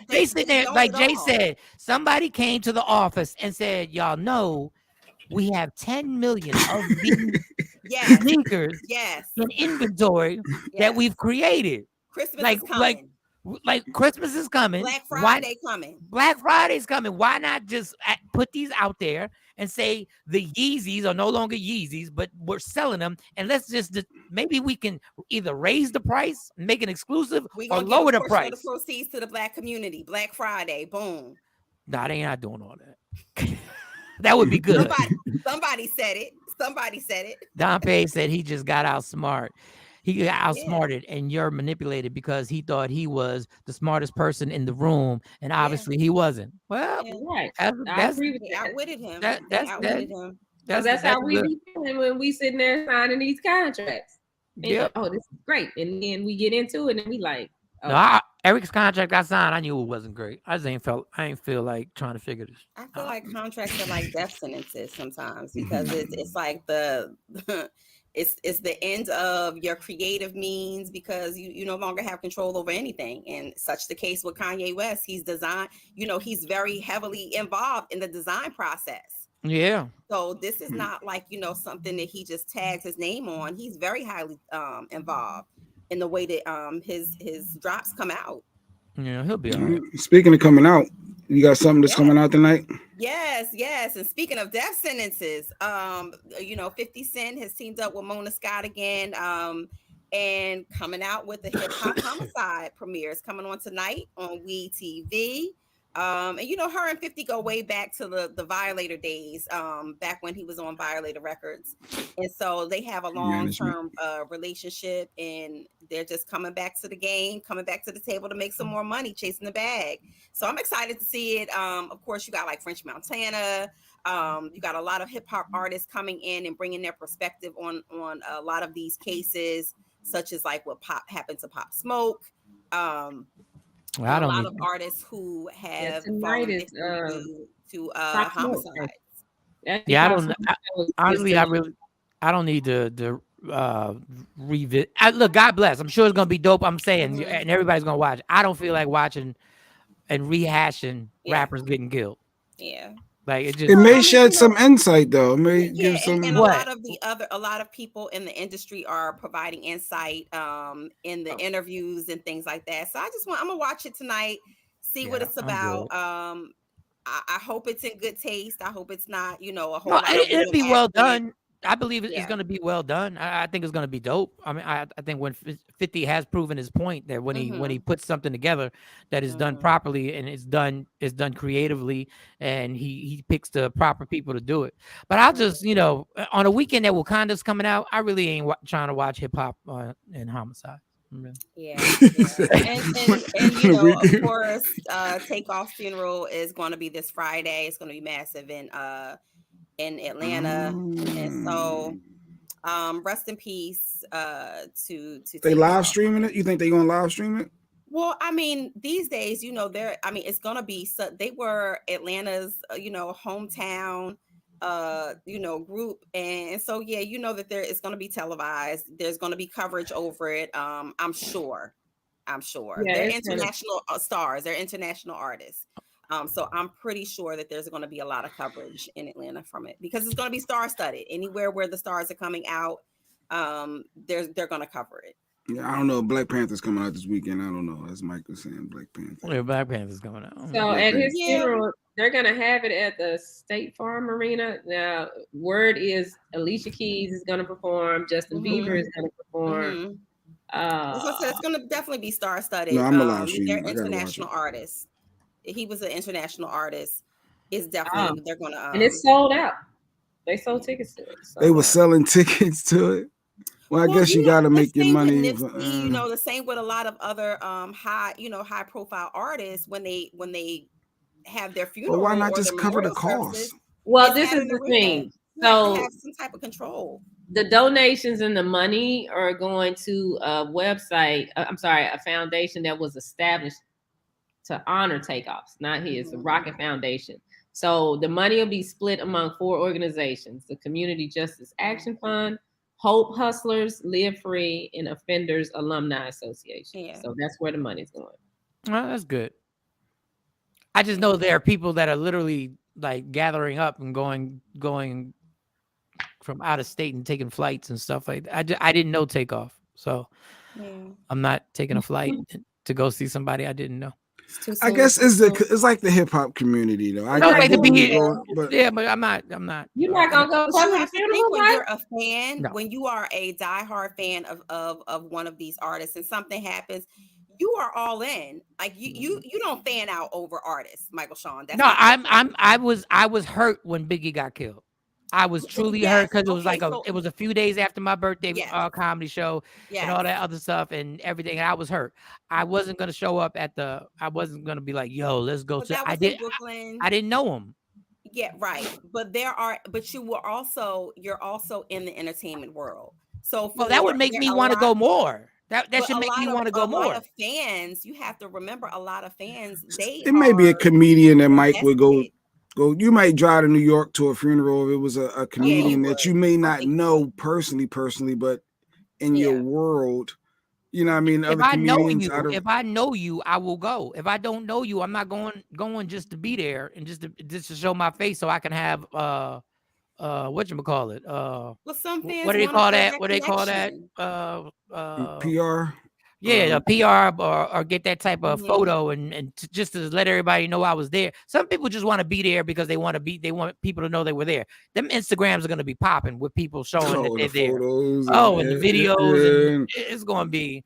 They sit there, like Jay said, somebody came to the office and said, y'all know we have 10 million of these sneakers in inventory that we've created. Christmas is coming. Like Christmas is coming. Black Friday coming. Black Friday's coming. Why not just put these out there and say the Yeezys are no longer Yeezys, but we're selling them, and let's just maybe we can either raise the price, make it exclusive, or lower the price. The proceeds to the Black community. Black Friday, boom. Nah, they ain't not doing all that. That would be good. Somebody said it. Somebody said it. Don Pay said he just got outsmart. He got outsmarted, and you're manipulated because he thought he was the smartest person in the room, and obviously he wasn't. Well, right. I agree with that. Outwitted him. That's how we be feeling when we sitting there signing these contracts. Yeah. Like, oh, this is great, and then we get into it, and we like, oh. No, Eric's contract got signed. I knew it wasn't great. I ain't feel like trying to figure this. I feel like contracts are like death sentences sometimes, because it's like it's the end of your creative means, because you no longer have control over anything. And such the case with Kanye West. He's he's very heavily involved in the design process. Yeah. So this is not like, something that he just tags his name on. He's very highly involved in the way that his drops come out. Yeah, he'll be all right. Speaking of coming out, you got something that's coming out tonight? Yes. And speaking of death sentences, 50 Cent has teamed up with Mona Scott again, and coming out with the Hip Hop Homicide premieres coming on tonight on WE TV. And her and 50 go way back to the Violator days, back when he was on Violator Records. And so they have a long-term relationship, and they're just coming back to the game, coming back to the table to make some more money, chasing the bag. So I'm excited to see it. Of course, you got like French Montana. You got a lot of hip hop artists coming in and bringing their perspective on a lot of these cases, such as like what happened to Pop Smoke. Well, I don't a lot of artists who have fallen victim to homicides. Yeah, I don't need to revisit. Look, God bless. I'm sure it's gonna be dope. I'm saying, and everybody's gonna watch. I don't feel like watching and rehashing rappers getting killed. Yeah. Like it may shed some insight, though. It may give some. And a lot of people in the industry are providing insight in the interviews and things like that. So I'm gonna watch it tonight, see what it's about. I hope it's in good taste. I hope it's not, a whole lot. It'll be well done. I believe it's going to be well done. I think it's going to be dope. I mean, I think when 50 has proven his point that when he puts something together that is done properly and it's done creatively, and he picks the proper people to do it. But I'll just, on a weekend that Wakanda's coming out, I really ain't trying to watch hip hop and Homicide. Yeah. And of course, Takeoff's funeral is going to be this Friday. It's going to be massive in Atlanta, and so rest in peace to they live streaming it. You think they're gonna live stream it? Well, I mean, these days, it's gonna be, so they were Atlanta's hometown group, and so that there is going to be televised. There's going to be coverage over it. I'm sure they're international stars, they're international artists. So I'm pretty sure that there's going to be a lot of coverage in Atlanta from it, because it's going to be star-studded. Anywhere where the stars are coming out, they're going to cover it. Yeah, I don't know. Black Panther's coming out this weekend. I don't know. As Mike was saying, Black Panther. Yeah, Black Panther's coming out. So at his funeral, they're gonna have it at the State Farm Arena. Now, word is Alicia Keys is gonna perform. Justin Bieber is gonna perform. It's gonna definitely be star-studded. No, I'm a live stream. They're I gotta watch international it. artists. He was an international artist. It's definitely they're gonna. And it's sold out. They sold tickets to it. They were selling tickets to it. Well, I guess you got to make your money. Nipsey, the same with a lot of other high profile artists when they have their funeral. Well, why not just cover the cost? Well, this is the thing. So have some type of control. The donations and the money are going to a website. A foundation that was established to honor Takeoffs, not his, the Rocket Foundation. So the money will be split among 4 organizations: the Community Justice Action Fund, Hope Hustlers, Live Free, and Offenders Alumni Association. Yeah. So that's where the money's going. Well, that's good. I just know there are people that are literally like gathering up and going from out of state and taking flights and stuff like that. I didn't know Takeoff, so I'm not taking a flight to go see somebody I didn't know. I guess it's like the hip hop community though. I don't like to be here, but I'm not. You're not gonna go. You have to think when you're a fan, when you are a diehard fan of one of these artists, and something happens, you are all in. Like you don't fan out over artists, Michael Shawn. That's I was hurt when Biggie got killed. I was truly hurt because it was it was a few days after my birthday comedy show and all that other stuff and everything. And I was hurt. I wasn't gonna show up I wasn't gonna be like, yo, let's go to I didn't know him. Yeah, right. But you're also in the entertainment world. So that would make me want to go more. That should make me want to go more. A lot of fans, you have to remember, a lot of fans, it may be a comedian that Mike would go. You might drive to New York to a funeral if it was a comedian that you may not know personally, but in your world, you know what I mean? If I know you, I will go. If I don't know you, I'm not going just to be there and just to show my face so I can have whatchamacallit? What do they call that? What do they call that? PR. Yeah, a PR or get that type of photo and just to let everybody know I was there. Some people just want to be there because they want people to know they were there. Them Instagrams are going to be popping with people showing that they're there. And the videos. And it's going to be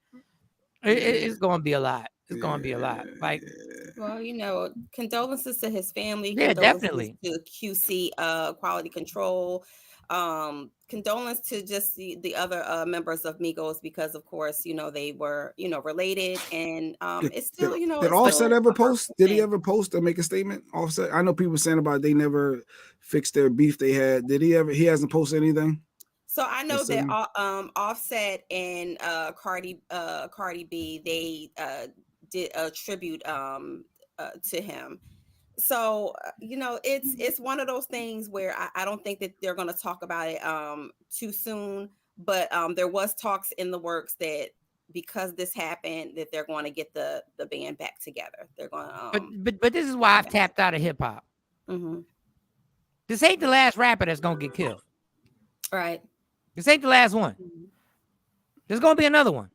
a lot. It's going to be a lot. Like, well, condolences to his family. Yeah, definitely. To QC Quality Control. Condolence to just the other members of Migos because of course they were related and it's still did Offset ever post? Did he ever post or make a statement? Offset, I know people saying about they never fixed their beef they had. Did he ever? He hasn't posted anything. So I know that Offset and Cardi B they did a tribute to him. So it's one of those things where I don't think that they're going to talk about it too soon, but there was talks in the works that because this happened that they're going to get the band back together. They're going to but this is why I've tapped out of hip hop. This ain't the last rapper that's going to get killed. Right. This ain't the last one. There's going to be another one.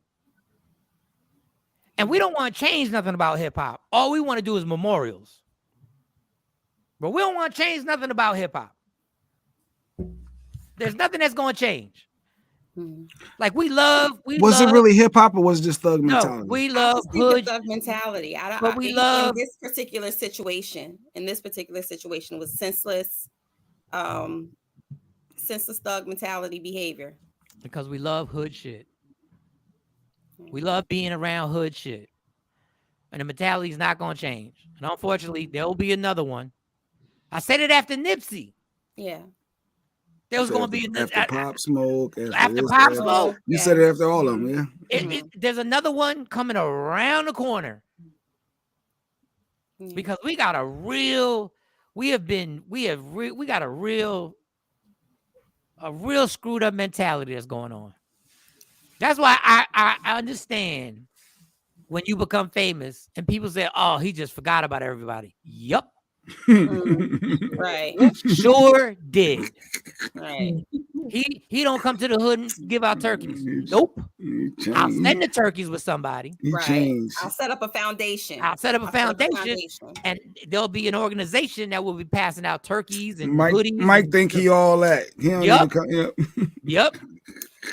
And we don't want to change nothing about hip hop. All we want to do is memorials. But we don't want to change nothing about hip hop. There's nothing that's going to change. Like was it really hip hop or was it just thug mentality? No, we love hood thug mentality. In this particular situation was senseless thug mentality behavior. Because we love hood shit. We love being around hood shit. And the mentality is not going to change. And unfortunately, there'll be another one. I said it after Nipsey. Yeah. There was going to be after Pop Smoke. After Pop Smoke. You said it after all of them, yeah. There's another one coming around the corner. Because we got a real screwed up mentality that's going on. That's why I understand when you become famous and people say, "Oh, he just forgot about everybody." Yup. Right. Sure did. Right. He don't come to the hood and give out turkeys. Nope. I'll send the turkeys with somebody. Right. I'll set up a foundation. I'll set up a foundation, and there'll be an organization that will be passing out turkeys and hoodies. Mike think he all that. He don't even come. Yep.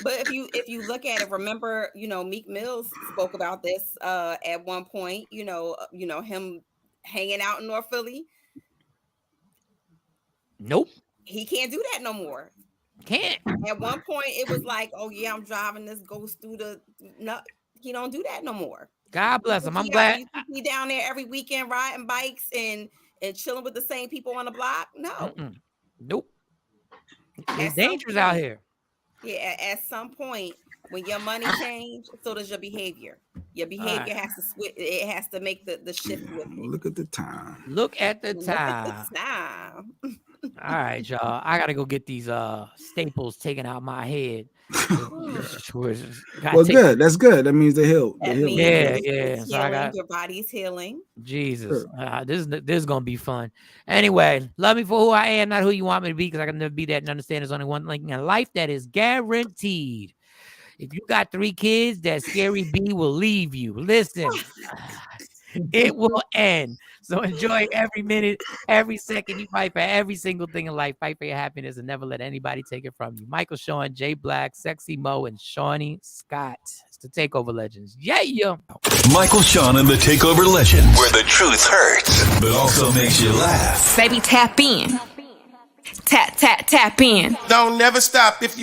But if you look at it, remember, Meek Mills spoke about this at one point. Him hanging out in North Philly. Nope. He can't do that no more. Can't. At one point, it was like, oh yeah, I'm driving this ghost through the. No, he don't do that no more. God bless him. I'm glad. You see me down there every weekend riding bikes and chilling with the same people on the block. No. Nope. It's dangerous out here. Yeah, at some point, when your money changes, so does your behavior. Your behavior has to switch. It has to make the shift with it. Look at the time. Look at the time. All right, y'all. I gotta go get these staples taken out my head. Well, good. That's good. That means they healed. Yeah. So your body's healing. Jesus, this is gonna be fun. Anyway, love me for who I am, not who you want me to be, because I can never be that and understand there's only one thing in life that is guaranteed. If you got 3 kids, that scary bee will leave you. Listen, it will end. So enjoy every minute, every second. You fight for every single thing in life. Fight for your happiness and never let anybody take it from you. Michael, Shawn, Jay Black, Sexy Mo, and Shawnee Scott. It's the Takeover Legends. Yeah. Michael, Shawn, and the Takeover Legends, where the truth hurts, but also makes you laugh. Baby, tap in. Tap in. Don't never stop if you